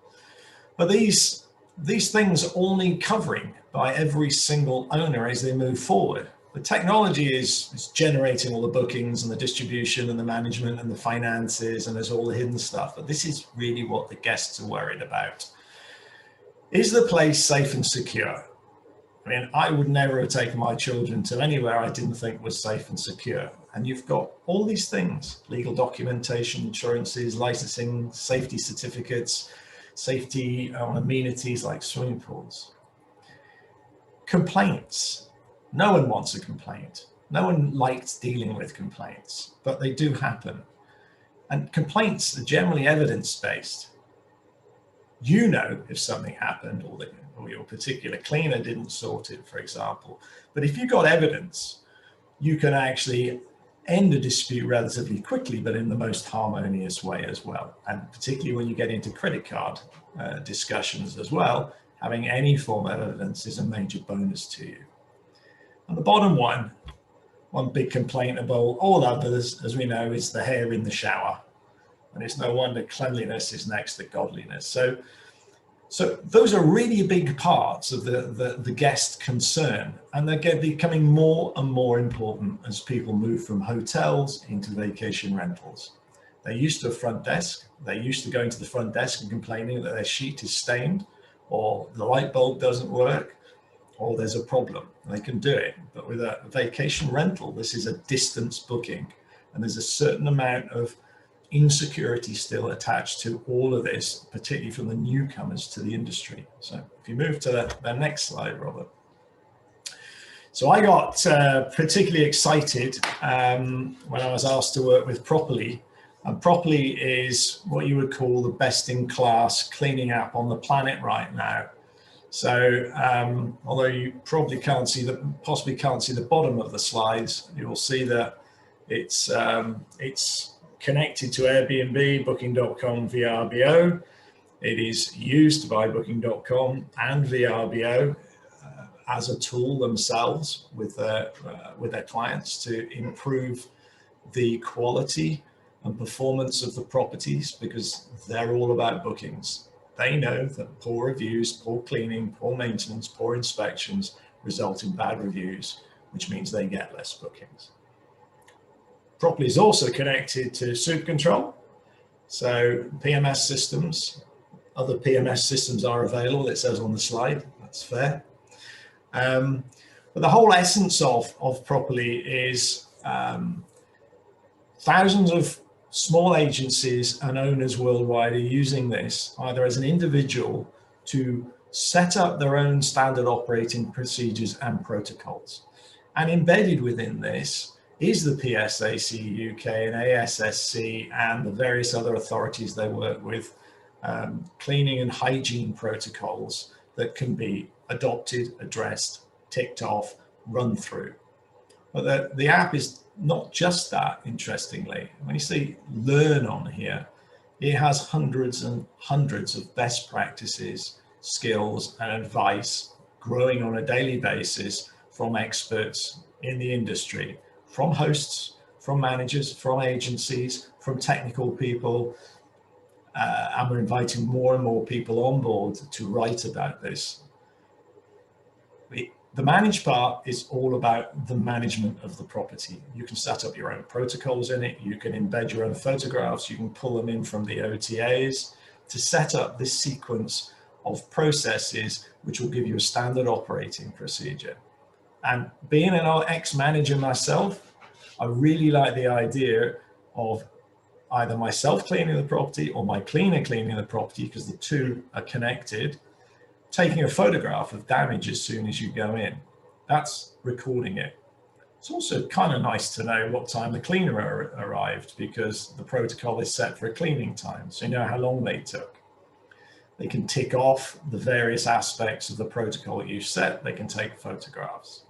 But these things all need covering by every single owner as they move forward. The technology is generating all the bookings and the distribution and the management and the finances, and there's all the hidden stuff. But this is really what the guests are worried about. Is the place safe and secure? I mean, I would never have taken my children to anywhere I didn't think was safe and secure. And you've got all these things: legal documentation, insurances, licensing, safety certificates, safety on amenities like swimming pools. Complaints. No one wants a complaint. No one likes dealing with complaints, but they do happen. And complaints are generally evidence-based. You know if something happened or your particular cleaner didn't sort it, for example. But if you've got evidence, you can actually end a dispute relatively quickly, but in the most harmonious way as well. And particularly when you get into credit card discussions as well, having any form of evidence is a major bonus to you. And the bottom one big complaint about all others, as we know, is the hair in the shower. And it's no wonder cleanliness is next to godliness. So those are really big parts of the guest concern, and they're becoming more and more important as people move from hotels into vacation rentals. They're used to a front desk. They're used to going to the front desk and complaining that their sheet is stained, or the light bulb doesn't work, or there's a problem. They can do it. But with a vacation rental, this is a distance booking, and there's a certain amount of insecurity still attached to all of this, particularly from the newcomers to the industry. So if you move to the next slide, Robert. So I got particularly excited when I was asked to work with Properly. And Properly is what you would call the best-in-class cleaning app on the planet right now. So although you probably possibly can't see the bottom of the slides, you will see that it's connected to Airbnb, Booking.com, VRBO. It is used by Booking.com and VRBO as a tool themselves with their clients to improve the quality and performance of the properties, because they're all about bookings. They know that poor reviews, poor cleaning, poor maintenance, poor inspections result in bad reviews, which means they get less bookings. Properly is also connected to SuperControl. So PMS systems, other PMS systems are available, it says on the slide, that's fair. But the whole essence of Properly is thousands of small agencies and owners worldwide are using this either as an individual to set up their own standard operating procedures and protocols. And embedded within this is the PSAC UK and ASSC and the various other authorities they work with, cleaning and hygiene protocols that can be adopted, addressed, ticked off, run through. But the app is not just that, interestingly. When you see learn on here, it has hundreds and hundreds of best practices, skills and advice growing on a daily basis from experts in the industry, from hosts, from managers, from agencies, from technical people. And we're inviting more and more people on board to write about this. The managed part is all about the management of the property. You can set up your own protocols in it. You can embed your own photographs. You can pull them in from the OTAs to set up this sequence of processes, which will give you a standard operating procedure. And being an ex-manager myself, I really like the idea of either myself cleaning the property or my cleaner cleaning the property, because the two are connected, taking a photograph of damage as soon as you go in. That's recording it. It's also kind of nice to know what time the cleaner arrived, because the protocol is set for a cleaning time, so you know how long they took. They can tick off the various aspects of the protocol you set. They can take photographs.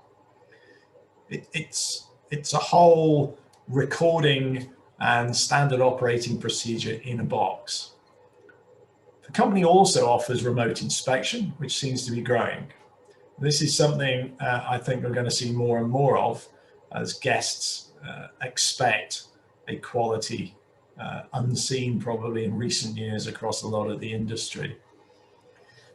It's a whole recording and standard operating procedure in a box. The company also offers remote inspection, which seems to be growing. This is something I think we're going to see more and more of as guests expect a quality unseen probably in recent years across a lot of the industry.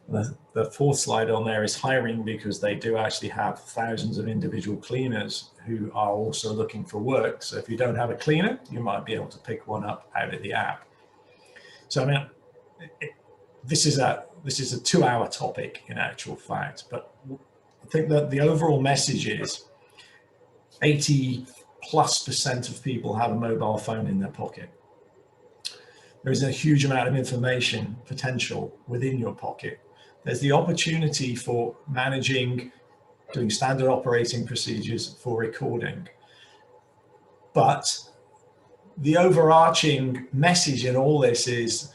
The fourth slide on there is hiring, because they do actually have thousands of individual cleaners who are also looking for work. So if you don't have a cleaner, you might be able to pick one up out of the app. So I mean, this is a 2-hour topic in actual fact, but I think that the overall message is 80+% of people have a mobile phone in their pocket. There is a huge amount of information potential within your pocket. There's the opportunity for managing, doing standard operating procedures, for recording. But the overarching message in all this is,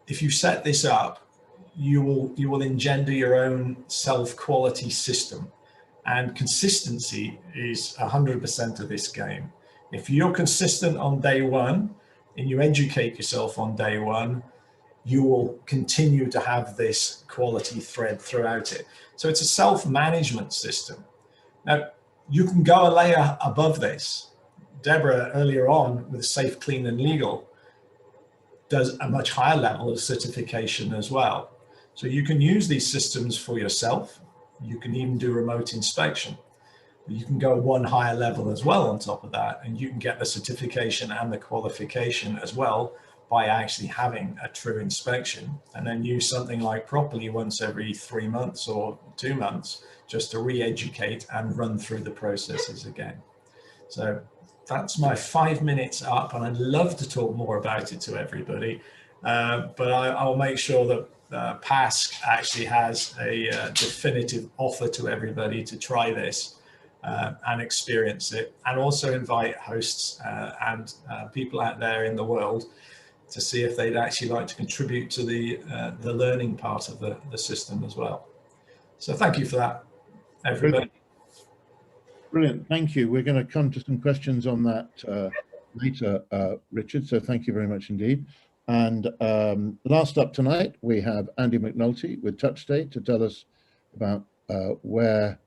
if you set this up, you will engender your own self-quality system, and consistency is 100% of this game. If you're consistent on day one and you educate yourself on day one, you will continue to have this quality thread throughout it. So it's a self-management system. Now, you can go a layer above this. Deborah earlier on with Safe, Clean and Legal does a much higher level of certification as well. So you can use these systems for yourself. You can even do remote inspection. You can go one higher level as well on top of that, and you can get the certification and the qualification as well by actually having a true inspection, and then use something like Properly once every 3 months or 2 months just to re-educate and run through the processes again. So that's my 5 minutes up, and I'd love to talk more about it to everybody, but I'll make sure that PASC actually has a definitive offer to everybody to try this and experience it, and also invite hosts and people out there in the world to see if they'd actually like to contribute to the learning part of the system as well. So thank you for that, everybody. Brilliant, thank you. We're going to come to some questions on that later, Richard, so thank you very much indeed. And last up tonight, we have Andy Mcnulty with TouchStay to tell us about where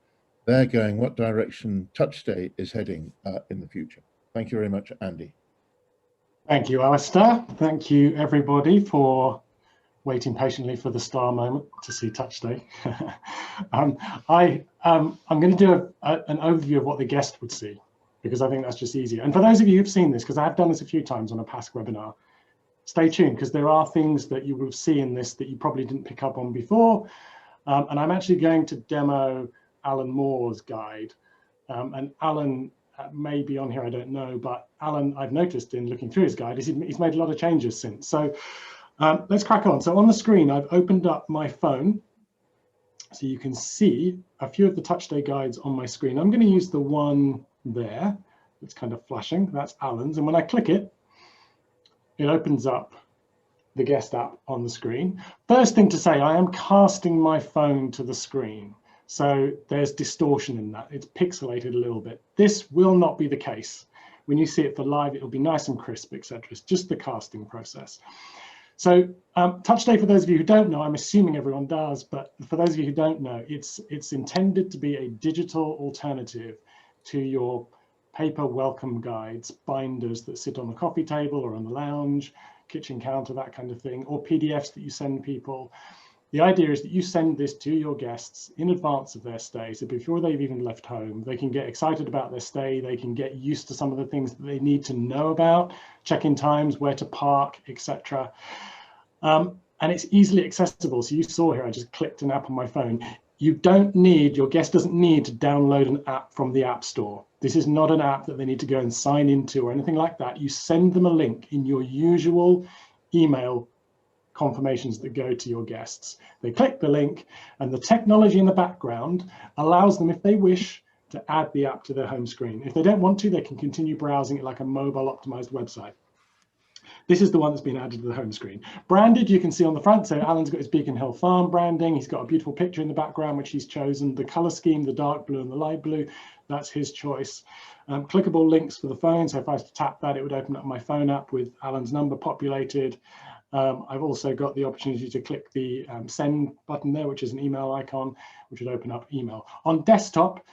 they're going, what direction TouchStay is heading in the future. Thank you very much, Andy. Thank you, Alistair. Thank you, everybody, for waiting patiently for the star moment to see TouchStay. I'm going to do an overview of what the guest would see, because I think that's just easier. And for those of you who've seen this, because I have done this a few times on a PASC webinar, stay tuned, because there are things that you will see in this that you probably didn't pick up on before. And I'm actually going to demo Alan Moore's guide. And Alan may be on here, I don't know, but Alan, I've noticed in looking through his guide, he's made a lot of changes since. So let's crack on. So on the screen, I've opened up my phone, so you can see a few of the TouchStay guides on my screen. I'm going to use the one there. It's kind of flashing. That's Alan's. And when I click it, it opens up the guest app on the screen. First thing to say, I am casting my phone to the screen. So there's distortion in that. It's pixelated a little bit. This will not be the case. When you see it for live, it'll be nice and crisp, etc. It's just the casting process. So TouchStay, for those of you who don't know, I'm assuming everyone does, but for those of you who don't know, it's intended to be a digital alternative to your paper welcome guides, binders that sit on the coffee table or on the lounge, kitchen counter, that kind of thing, or PDFs that you send people. The idea is that you send this to your guests in advance of their stay, so before they've even left home, they can get excited about their stay, they can get used to some of the things that they need to know about, check-in times, where to park, etc. And it's easily accessible. So you saw here, I just clicked an app on my phone. Your guest doesn't need to download an app from the App Store. This is not an app that they need to go and sign into or anything like that. You send them a link in your usual email confirmations that go to your guests. They click the link, and the technology in the background allows them, if they wish, to add the app to their home screen. If they don't want to, they can continue browsing it like a mobile optimized website. This is the one that's been added to the home screen. Branded, you can see on the front, so Alan's got his Beacon Hill Farm branding. He's got a beautiful picture in the background, which he's chosen. The color scheme, the dark blue and the light blue, that's his choice. Clickable links for the phone. So if I was to tap that, it would open up my phone app with Alan's number populated. I've also got the opportunity to click the send button there, which is an email icon, which would open up email. On desktop,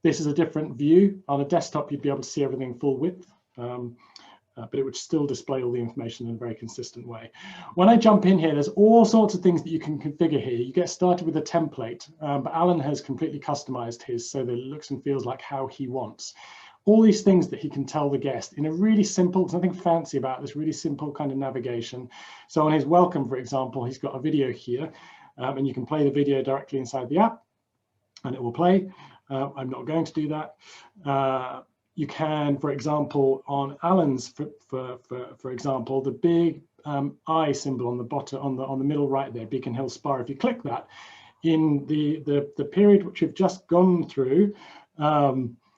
this is a different view. On a desktop, you'd be able to see everything full width, but it would still display all the information in a very consistent way. When I jump in here, there's all sorts of things that you can configure here. You get started with a template, but Alan has completely customized his so that it looks and feels like how he wants. All these things that he can tell the guest in a really simple, there's nothing fancy about this, really simple kind of navigation. So on his welcome, for example, he's got a video here, and you can play the video directly inside the app, and it will play. I'm not going to do that. You can, for example, on Alan's, for example, the big eye symbol on the bottom, on the middle right there, Beacon Hill Spa. If you click that, in the period which we've just gone through,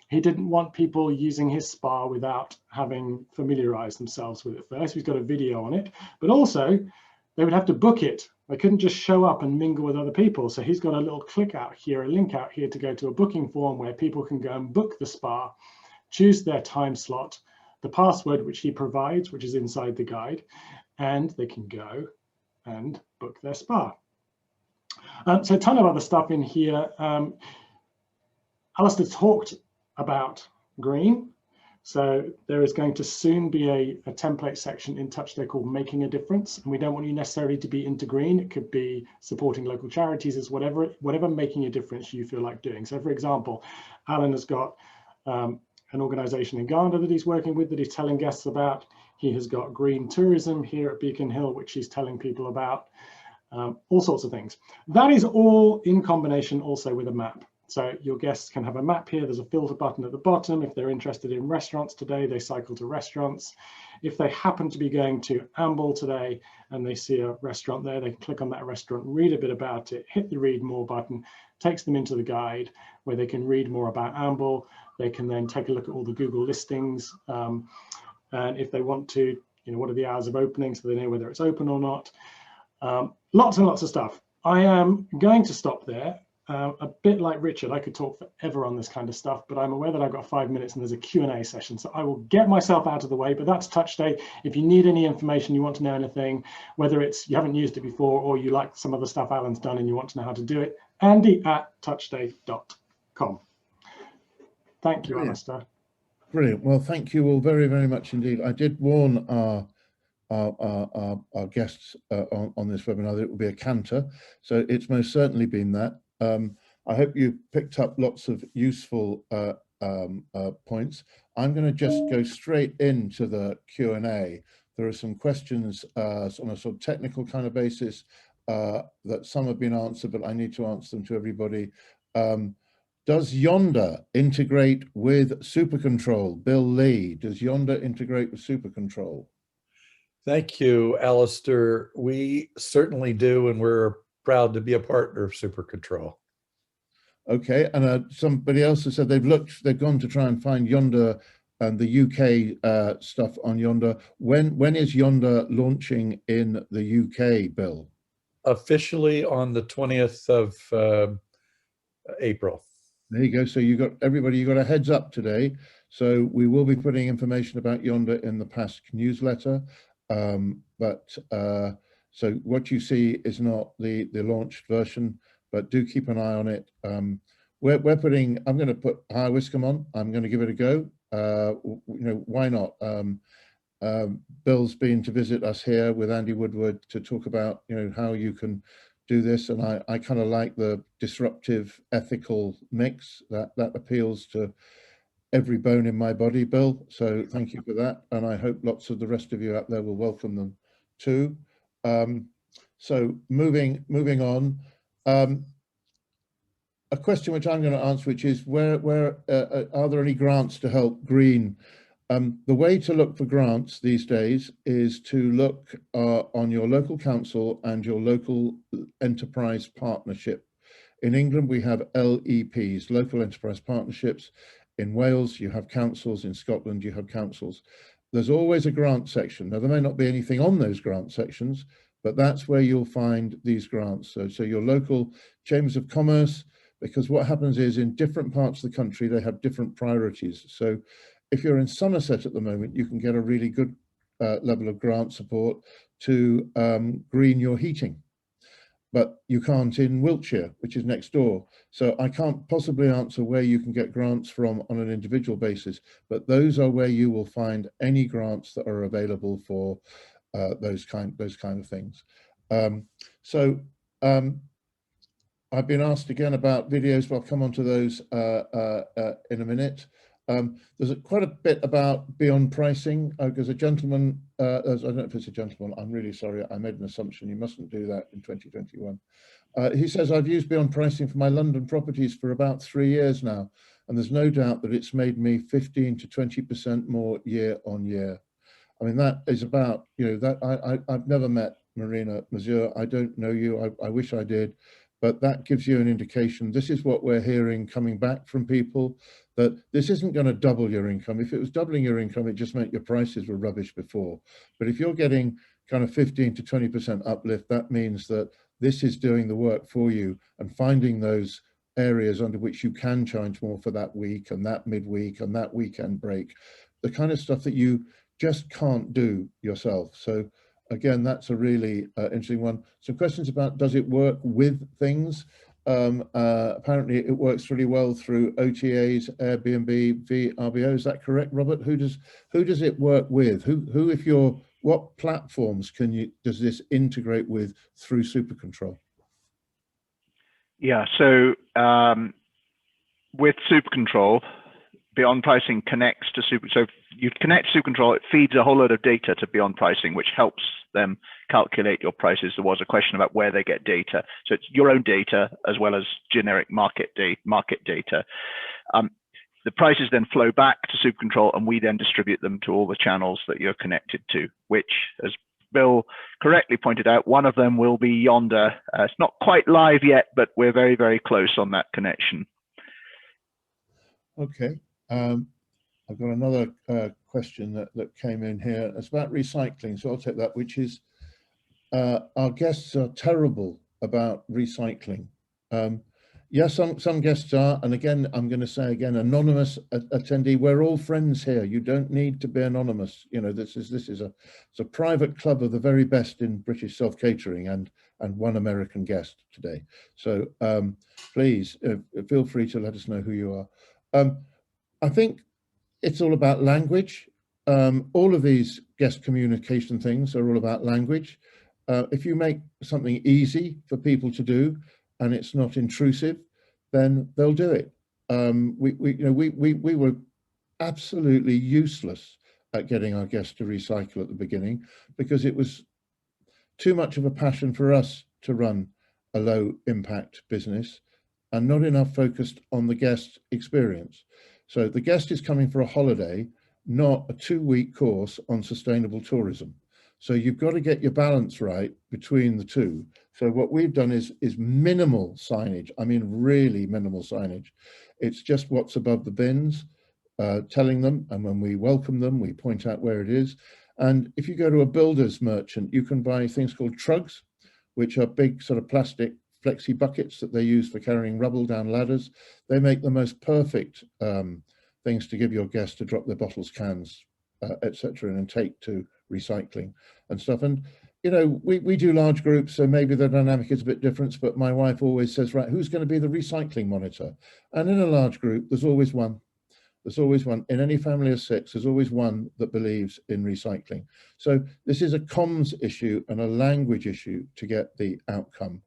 he didn't want people using his spa without having familiarized themselves with it first. He's got a video on it, but also they would have to book it. They couldn't just show up and mingle with other people. So he's got a little click out here, a link out here to go to a booking form where people can go and book the spa, choose their time slot, the password which he provides, which is inside the guide, and they can go and book their spa. So a ton of other stuff in here. Alistair talked about green. So there is going to soon be a template section in TouchStay called Making a Difference. And we don't want you necessarily to be into green. It could be supporting local charities as whatever making a difference you feel like doing. So for example, Alan has got an organization in Ghana that he's working with that he's telling guests about. He has got green tourism here at Beacon Hill, which he's telling people about, all sorts of things. That is all in combination also with a map. So your guests can have a map here. There's a filter button at the bottom. If they're interested in restaurants today, they cycle to restaurants. If they happen to be going to Amble today and they see a restaurant there, they can click on that restaurant, read a bit about it, hit the read more button, takes them into the guide where they can read more about Amble. They can then take a look at all the Google listings. And if they want to, what are the hours of opening so they know whether it's open or not. Lots and lots of stuff. I am going to stop there. A bit like Richard, I could talk forever on this kind of stuff, but I'm aware that I've got 5 minutes and there's a Q&A session. So I will get myself out of the way, but that's TouchStay. If you need any information, you want to know anything, whether it's you haven't used it before or you like some of the stuff Alan's done and you want to know how to do it, andy@touchstay.com. Thank you, Alistair. Brilliant. Well, thank you all very, very much indeed. I did warn our guests on this webinar that it will be a canter, so it's most certainly been that. I hope you picked up lots of useful points. I'm going to just go straight into the Q&A. There are some questions on a sort of technical kind of basis that some have been answered, but I need to answer them to everybody. Does Yonder integrate with SuperControl? Bill Lee, does Yonder integrate with SuperControl? Thank you, Alistair. We certainly do, and we're proud to be a partner of SuperControl. Okay, and somebody else has said they've gone to try and find Yonder and the UK stuff on Yonder. When is Yonder launching in the UK, Bill? Officially on the 20th of April. There you go. So you got everybody, you got a heads up today. So we will be putting information about Yonder in the PASC newsletter. So what you see is not the launched version, but do keep an eye on it. I'm going to put High Wiscombe on. I'm going to give it a go. Why not? Bill's been to visit us here with Andy Woodward to talk about, how you can do this. And I kind of like the disruptive, ethical mix that appeals to every bone in my body, Bill. So thank you for that. And I hope lots of the rest of you out there will welcome them too. So moving on, a question which I'm going to answer, which is where are there any grants to help green? The way to look for grants these days is to look on your local council and your local enterprise partnership. In England, we have LEPs, local enterprise partnerships. In Wales, you have councils. In Scotland, you have councils. There's always a grant section. Now, there may not be anything on those grant sections, but that's where you'll find these grants. So your local chambers of commerce, because what happens is in different parts of the country, they have different priorities. So if you're in Somerset at the moment, you can get a really good level of grant support to green your heating. But you can't in Wiltshire, which is next door. So I can't possibly answer where you can get grants from on an individual basis, but those are where you will find any grants that are available for those kind of things. I've been asked again about videos, but I'll come on to those in a minute. There's quite a bit about beyond pricing, because a gentleman, I don't know if it's a gentleman, I'm really sorry, I made an assumption, you mustn't do that in 2021. He says, I've used beyond pricing for my London properties for about 3 years now, and there's no doubt that it's made me 15 to 20% more year on year. I mean, that is about, I've never met Marina Mazur, I don't know you, I wish I did, but that gives you an indication. This is what we're hearing coming back from people, that this isn't going to double your income. If it was doubling your income, it just meant your prices were rubbish before. But if you're getting kind of 15 to 20% uplift, that means that this is doing the work for you and finding those areas under which you can charge more for that week and that midweek and that weekend break, the kind of stuff that you just can't do yourself. So again, that's a really interesting one. Some questions about, does it work with things? Apparently it works really well through OTAs, Airbnb, VRBO. Is that correct, Robert? Who does it work with? Who if you're, what platforms does this integrate with through SuperControl? Yeah, so with SuperControl, Beyond Pricing connects to so you connect to SuperControl, it feeds a whole load of data to Beyond Pricing, which helps them calculate your prices. There was a question about where they get data. So it's your own data as well as generic market data. The prices then flow back to SuperControl, and we then distribute them to all the channels that you're connected to, which, as Bill correctly pointed out, one of them will be Yonder. It's not quite live yet, but we're very, very close on that connection. Okay. I've got another question that came in here. It's about recycling, so I'll take that, which is our guests are terrible about recycling. Yes, some guests are, and again, I'm going to say again, anonymous attendee, we're all friends here. You don't need to be anonymous. You know, this is a private club of the very best in British self-catering, and one American guest today. So please feel free to let us know who you are. I think it's all about language. All of these guest communication things are all about language. If you make something easy for people to do and it's not intrusive, then they'll do it. We were absolutely useless at getting our guests to recycle at the beginning because it was too much of a passion for us to run a low impact business and not enough focused on the guest experience. So the guest is coming for a holiday, not a 2-week course on sustainable tourism. So you've got to get your balance right between the two. So what we've done is minimal signage. I mean, really minimal signage. It's just what's above the bins, telling them, and when we welcome them, we point out where it is. And if you go to a builder's merchant, you can buy things called trugs, which are big sort of plastic flexi buckets that they use for carrying rubble down ladders. They make the most perfect things to give your guests to drop their bottles, cans, etc., and take to recycling and stuff. And you know, we do large groups, so maybe the dynamic is a bit different, but my wife always says, right, who's going to be the recycling monitor? And in a large group, there's always one. There's always one. In any family of 6, there's always one that believes in recycling. So this is a comms issue and a language issue to get the outcome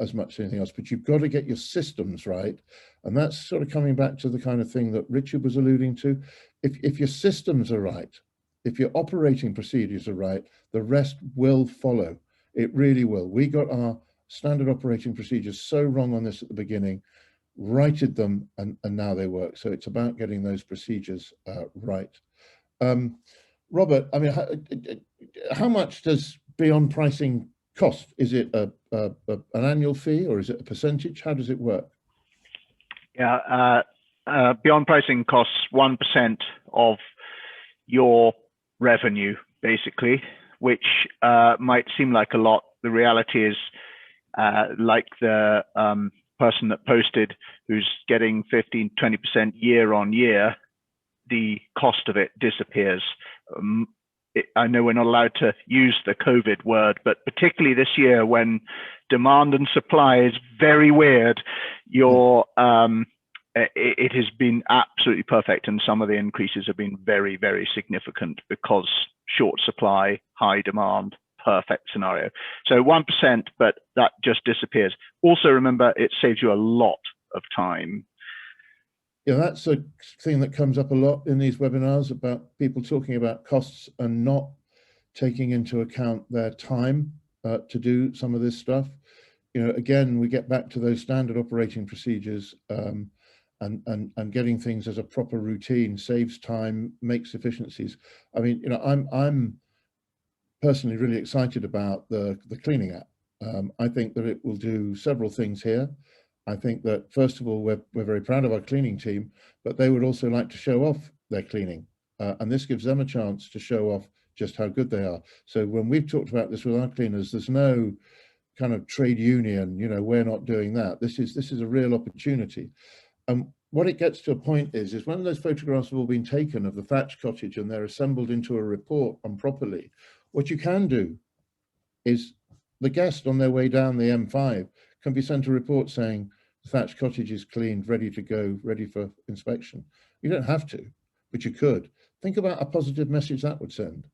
as much as anything else. But you've got to get your systems right. And that's sort of coming back to the kind of thing that Richard was alluding to. If your systems are right, if your operating procedures are right, the rest will follow. It really will. We got our standard operating procedures so wrong on this at the beginning, righted them, and now they work. So it's about getting those procedures right. Robert, I mean, how much does Beyond Pricing cost? Is it an annual fee or is it a percentage? How does it work? Yeah, Beyond Pricing costs 1% of your revenue, basically, which might seem like a lot. The reality is, like the person that posted who's getting 15-20% year on year, the cost of it disappears. I know we're not allowed to use the COVID word, but particularly this year when demand and supply is very weird, it has been absolutely perfect, and some of the increases have been very, very significant because short supply, high demand, perfect scenario. So 1%, but that just disappears. Also remember, it saves you a lot of time. Yeah, that's a thing that comes up a lot in these webinars about people talking about costs and not taking into account their time to do some of this stuff. You know, again, we get back to those standard operating procedures and getting things as a proper routine saves time, makes efficiencies. I mean, you know, I'm personally really excited about the cleaning app. I think that it will do several things here. I think that, first of all, we're very proud of our cleaning team, but they would also like to show off their cleaning. And this gives them a chance to show off just how good they are. So when we've talked about this with our cleaners, there's no kind of trade union, you know, we're not doing that. This is a real opportunity. And what it gets to a point is when those photographs have all been taken of the thatch cottage and they're assembled into a report on properly, what you can do is the guest on their way down the M5 can be sent a report saying the thatched cottage is cleaned, ready to go, ready for inspection. You don't have to, but you could. Think about a positive message that would send.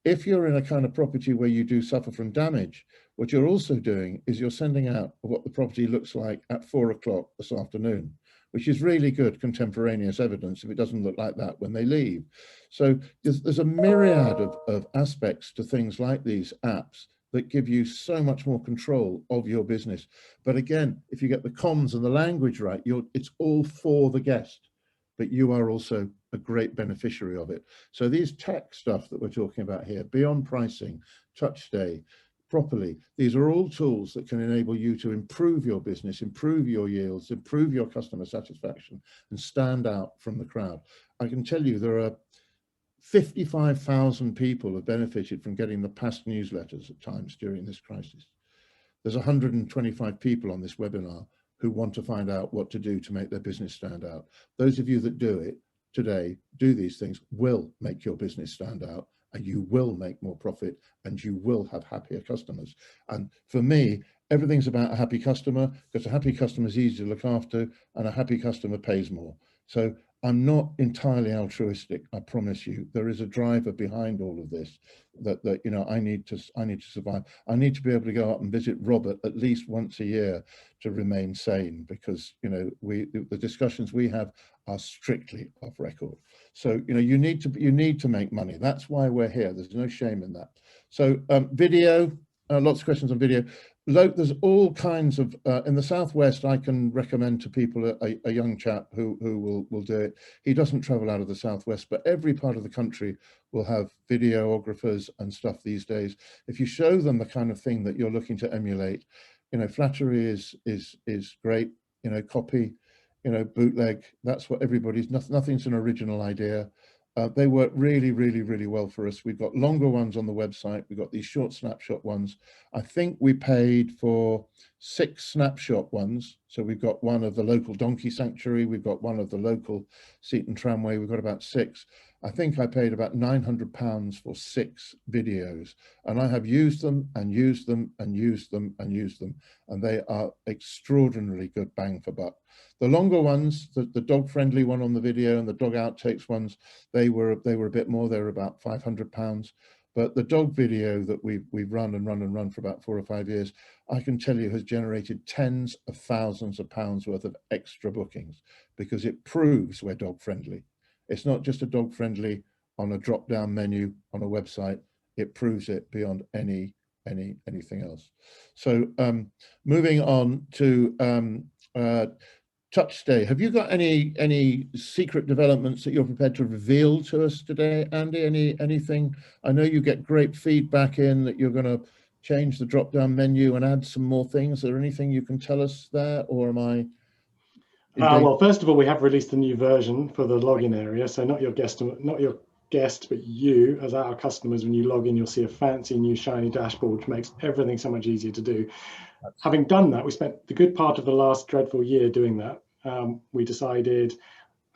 If you're in a kind of property where you do suffer from damage, what you're also doing is you're sending out what the property looks like at 4 o'clock this afternoon, which is really good contemporaneous evidence if it doesn't look like that when they leave. So there's a myriad of aspects to things like these apps that give you so much more control of your business. But again, if you get the comms and the language right, it's all for the guest, but you are also a great beneficiary of it. So these tech stuff that we're talking about here, beyond pricing, touch stay, properly, these are all tools that can enable you to improve your business, improve your yields, improve your customer satisfaction, and stand out from the crowd. I can tell you there are 55,000 people have benefited from getting the PASC newsletters at times during this crisis. There's 125 people on this webinar who want to find out what to do to make their business stand out. Those of you that do it today, do these things, will make your business stand out, and you will make more profit, and you will have happier customers. And for me, everything's about a happy customer, because a happy customer is easy to look after, and a happy customer pays more. So I'm not entirely altruistic, I promise you. There is a driver behind all of this that you know, I need to survive. I need to be able to go up and visit Robert at least once a year to remain sane, because you know, the discussions we have are strictly off record. So you know, you need to make money. That's why we're here. There's no shame in that. So video, lots of questions on video. There's all kinds of, in the Southwest, I can recommend to people a young chap who will do it. He doesn't travel out of the Southwest, but every part of the country will have videographers and stuff these days. If you show them the kind of thing that you're looking to emulate, you know, flattery is great, you know, copy, you know, bootleg, that's what everybody's, nothing's an original idea. They work really, really, really well for us. We've got longer ones on the website. We've got these short snapshot ones. I think we paid for 6 snapshot ones. So we've got one of the local donkey sanctuary. We've got one of the local Seaton tramway. We've got about 6. I think I paid about £900 for 6 videos. And I have used them and used them and used them and used them. And they are extraordinarily good bang for buck. The longer ones, the dog-friendly one on the video and the dog outtakes ones, they were a bit more. They were about £500. But the dog video that we've run and run and run for about 4 or 5 years, I can tell you has generated tens of thousands of pounds worth of extra bookings, because it proves we're dog-friendly. It's not just a dog-friendly on a drop-down menu on a website. It proves it beyond anything else. So moving on to touch stay. Have you got any secret developments that you're prepared to reveal to us today, Andy? Anything? I know you get great feedback in that you're going to change the drop-down menu and add some more things. Is there anything you can tell us there, or am I? Well, first of all, we have released a new version for the login area. So not your guest, but you as our customers, when you log in, you'll see a fancy new shiny dashboard, which makes everything so much easier to do. Having done that, we spent the good part of the last dreadful year doing that. We decided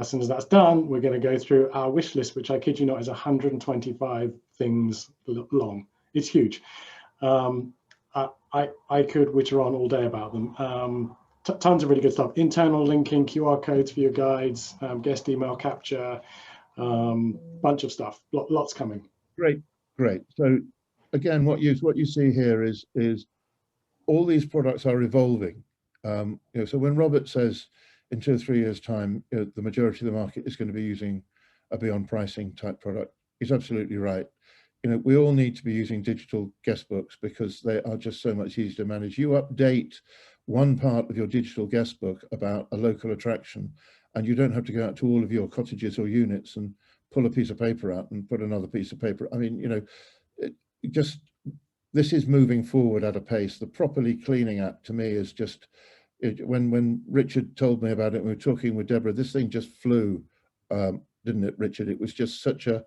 as soon as that's done, we're going to go through our wish list, which I kid you not is 125 things long. It's huge. I could witter on all day about them. Tons of really good stuff. Internal linking, QR codes for your guides, guest email capture, bunch of stuff. Lots coming. Great. So again, what you see here is all these products are evolving. You know, so when Robert says in 2 or 3 years' time, you know, the majority of the market is going to be using a beyond pricing type product, he's absolutely right. You know, we all need to be using digital guest books because they are just so much easier to manage. You update one part of your digital guest book about a local attraction, and you don't have to go out to all of your cottages or units and pull a piece of paper out and put another piece of paper. I mean, you know, this is moving forward at a pace. The properly cleaning app to me is just, when Richard told me about it, we were talking with Deborah, this thing just flew, didn't it, Richard? It was just such a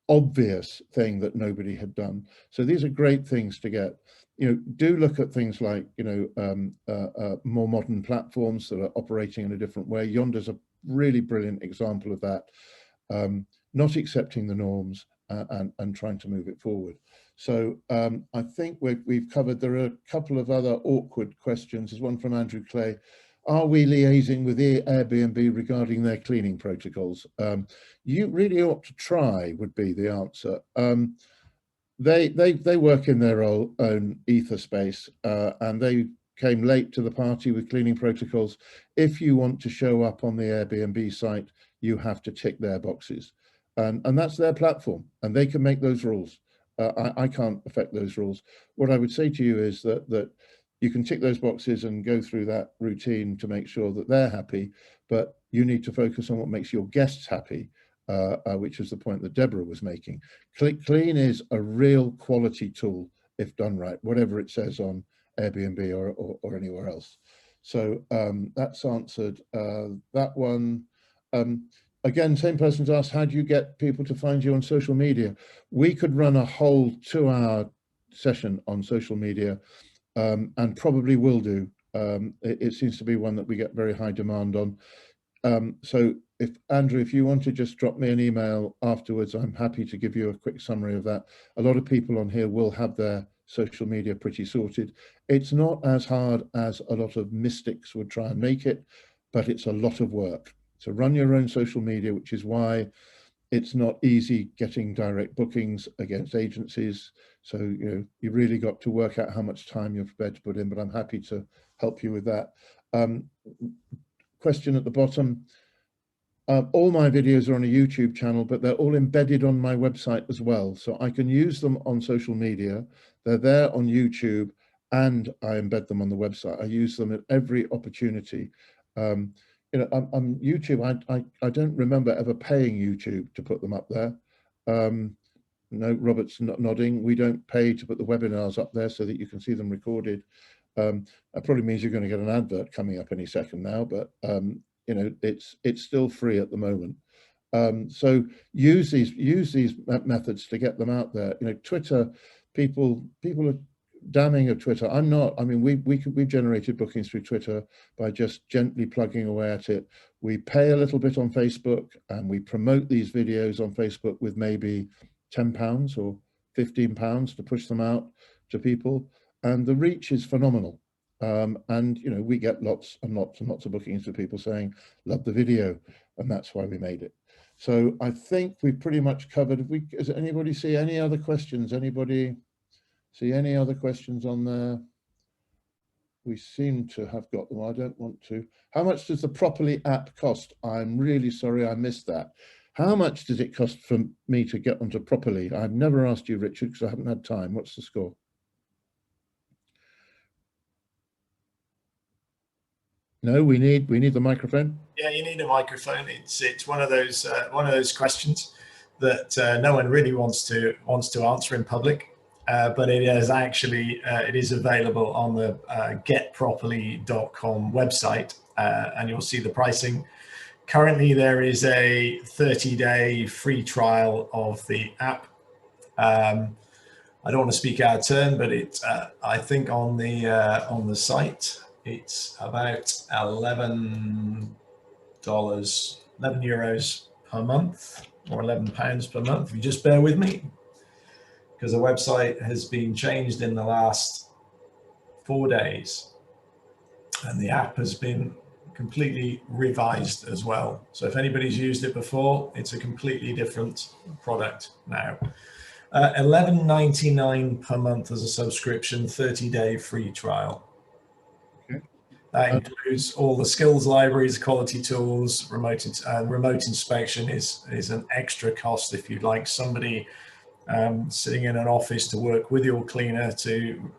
obvious thing that nobody had done. So these are great things to get. You know, do look at things like, you know, more modern platforms that are operating in a different way. Yonder's a really brilliant example of that. Not accepting the norms and trying to move it forward. So I think we've covered. There are a couple of other awkward questions. There's one from Andrew Clay. Are we liaising with Airbnb regarding their cleaning protocols? You really ought to try, would be the answer. They work in their own ether space, and they came late to the party with cleaning protocols. If you want to show up on the Airbnb site, you have to tick their boxes, and that's their platform, and they can make those rules. I can't affect those rules. What I would say to you is that you can tick those boxes and go through that routine to make sure that they're happy, but you need to focus on what makes your guests happy, which is the point that Deborah was making. Clean is a real quality tool if done right, whatever it says on Airbnb or anywhere else. So that's answered that one. Again, same person's asked, how do you get people to find you on social media? We could run a whole 2-hour session on social media, and probably will do. It seems to be one that we get very high demand on. So if Andrew, if you want to just drop me an email afterwards, I'm happy to give you a quick summary of that. A lot of people on here will have their social media pretty sorted. It's not as hard as a lot of mystics would try and make it, but it's a lot of work. So run your own social media, which is why it's not easy getting direct bookings against agencies. So, you know, you really got to work out how much time you're prepared to put in, but I'm happy to help you with that. Question at the bottom. All my videos are on a YouTube channel, but they're all embedded on my website as well. So I can use them on social media. They're there on YouTube, and I embed them on the website. I use them at every opportunity. You know, on YouTube, I don't remember ever paying YouTube to put them up there. No, Robert's not nodding. We don't pay to put the webinars up there so that you can see them recorded. That probably means you're going to get an advert coming up any second now, but you know, it's still free at the moment. So use these methods to get them out there. You know, Twitter, people are damning of Twitter. I'm not. I mean, we've generated bookings through Twitter by just gently plugging away at it. We pay a little bit on Facebook, and we promote these videos on Facebook with maybe £10 or £15 to push them out to people, and the reach is phenomenal. And you know, we get lots and lots and lots of bookings for people saying, love the video, and that's why we made it. So I think we've pretty much covered. Does anybody see any other questions? Anybody see any other questions on there? We seem to have got them. I don't want to. How much does the Properly app cost? I'm really sorry I missed that. How much does it cost for me to get onto Properly? I've never asked you, Richard, because I haven't had time. What's the score? No, we need the microphone. Yeah, you need a microphone. It's one of those questions that no one really wants to answer in public. But it is actually it is available on the getproperly.com website, and you'll see the pricing. Currently, there is a 30-day free trial of the app. I don't want to speak out of turn, but it's I think on the site it's about €11 per month, or £11 per month. If you just bear with me, because the website has been changed in the last 4 days, and the app has been completely revised as well. So if anybody's used it before, it's a completely different product now. $11.99 per month as a subscription, 30-day free trial. Okay. That includes all the skills libraries, quality tools, remote inspection is an extra cost if you'd like somebody sitting in an office to work with your cleaner to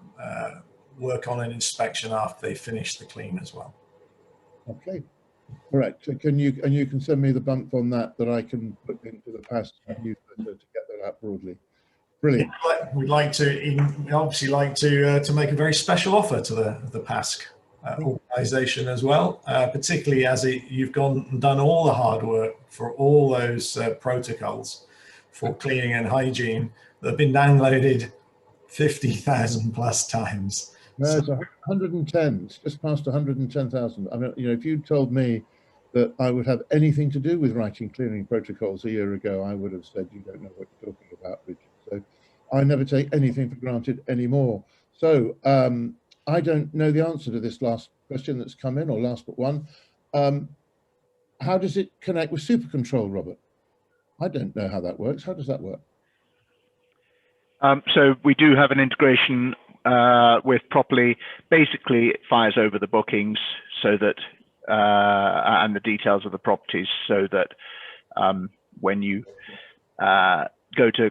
work on an inspection after they finish the clean as well. Okay, all right. So can you send me the bump on that I can put into the PASC newsletter to get that out broadly. Brilliant. Yeah, we'd obviously like to make a very special offer to the PASC organization as well, particularly as you've gone and done all the hard work for all those protocols for cleaning and hygiene that have been downloaded 50,000 plus times. No, it's 110. It's just past 110,000. I mean, you know, if you told me that I would have anything to do with writing cleaning protocols a year ago, I would have said, you don't know what you're talking about, Richard. So I never take anything for granted anymore. So I don't know the answer to this last question that's come in, or last but one. How does it connect with super control, Robert? I don't know how that works. How does that work? So we do have an integration with Properly. Basically, it fires over the bookings so that and the details of the properties, so that when you go to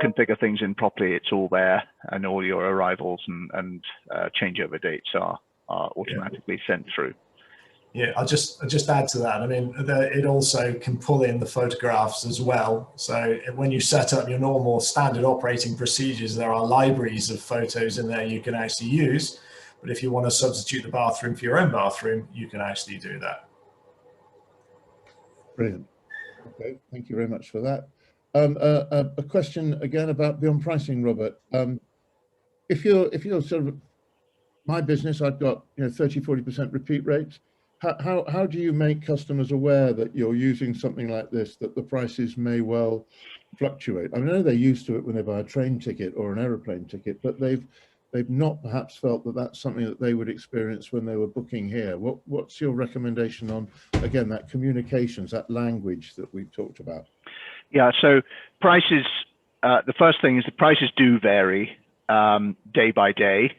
configure things in Properly, it's all there, and all your arrivals and changeover dates are automatically sent through. Yeah, I'll just add to that. I mean, it also can pull in the photographs as well. So when you set up your normal standard operating procedures, there are libraries of photos in there you can actually use. But if you want to substitute the bathroom for your own bathroom, you can actually do that. Brilliant. Okay, thank you very much for that. A question again about beyond pricing, Robert. If you're sort of my business, I've got 30–40% repeat rates. How do you make customers aware that you're using something like this, that the prices may well fluctuate? I know they're used to it when they buy a train ticket or an aeroplane ticket, but they've not perhaps felt that that's something that they would experience when they were booking here. What's your recommendation on, again, that communications, that language that we've talked about? Yeah, so prices, the first thing is the prices do vary day by day,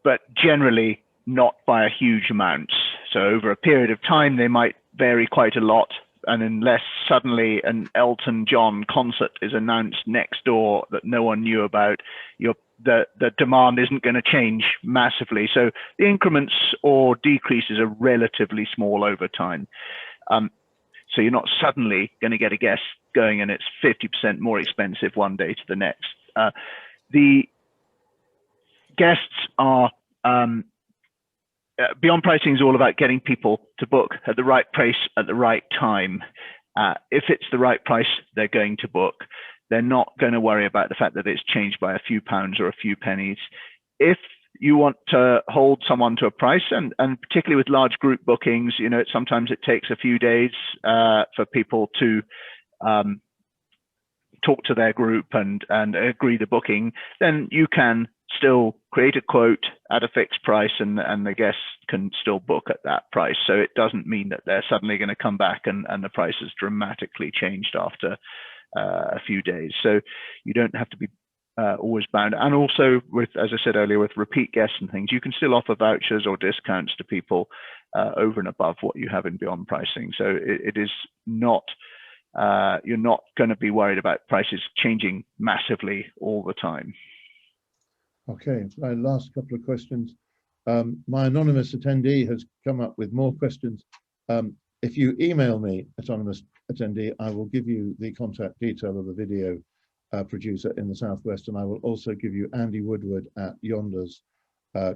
but generally not by a huge amount. So over a period of time, they might vary quite a lot. And unless suddenly an Elton John concert is announced next door that no one knew about, the demand isn't going to change massively. So the increments or decreases are relatively small over time. So you're not suddenly going to get a guest going and it's 50% more expensive one day to the next. The guests are, beyond pricing is all about getting people to book at the right price at the right time. If it's the right price, they're going to book. They're not going to worry about the fact that it's changed by a few pounds or a few pennies. If you want to hold someone to a price, and particularly with large group bookings, sometimes it takes a few days for people to talk to their group and agree the booking, then you can still create a quote at a fixed price and the guests can still book at that price. So it doesn't mean that they're suddenly going to come back and the price has dramatically changed after a few days. So you don't have to be always bound. And also with, as I said earlier, with repeat guests and things, you can still offer vouchers or discounts to people over and above what you have in beyond pricing. So it is not, you're not going to be worried about prices changing massively all the time. Okay, my last couple of questions. My anonymous attendee has come up with more questions. If you email me, anonymous attendee, I will give you the contact detail of the video producer in the Southwest, and I will also give you Andy Woodward at Yonder's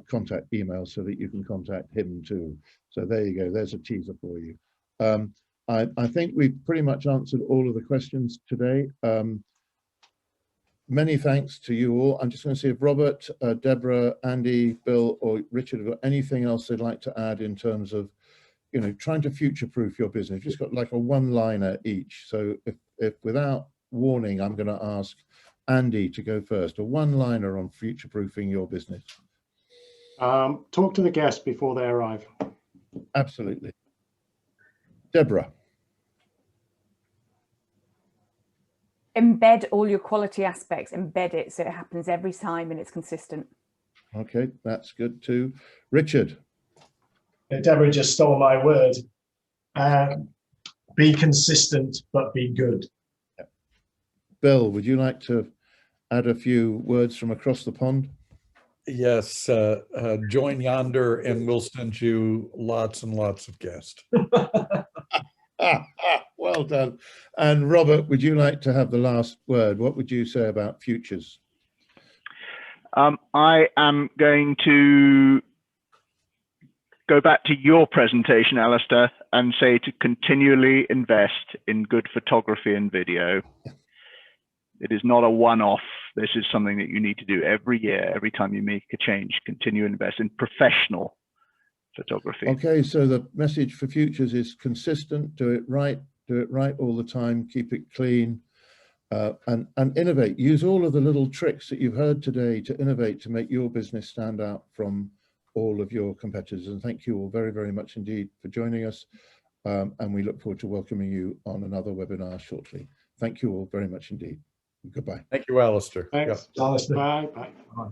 contact email so that you can contact him too. So there you go, there's a teaser for you. I think we've pretty much answered all of the questions today. Many thanks to you all. I'm just going to see if Robert, Deborah, Andy, Bill, or Richard have got anything else they'd like to add in terms of, trying to future-proof your business. You've just got like a one-liner each. So if without warning, I'm going to ask Andy to go first. A one-liner on future-proofing your business. Talk to the guests before they arrive. Absolutely. Deborah. Embed all your quality aspects, embed it so it happens every time and it's consistent. Okay, that's good too. Richard. Deborah just stole my word. Be consistent, but be good. Bill, would you like to add a few words from across the pond? Yes, join Yonder and we'll send you lots and lots of guests. Well done. And Robert, would you like to have the last word? What would you say about futures? I am going to go back to your presentation, Alistair, and say to continually invest in good photography and video. It is not a one-off. This is something that you need to do every year, every time you make a change. Continue to invest in professional photography. Okay, so the message for Futures is consistent, do it right all the time, keep it clean, and innovate. Use all of the little tricks that you've heard today to innovate, to make your business stand out from all of your competitors. And thank you all very, very much indeed for joining us. And we look forward to welcoming you on another webinar shortly. Thank you all very much indeed. Goodbye. Thank you, Alistair. Thanks. Alistair. Bye. Bye. Bye.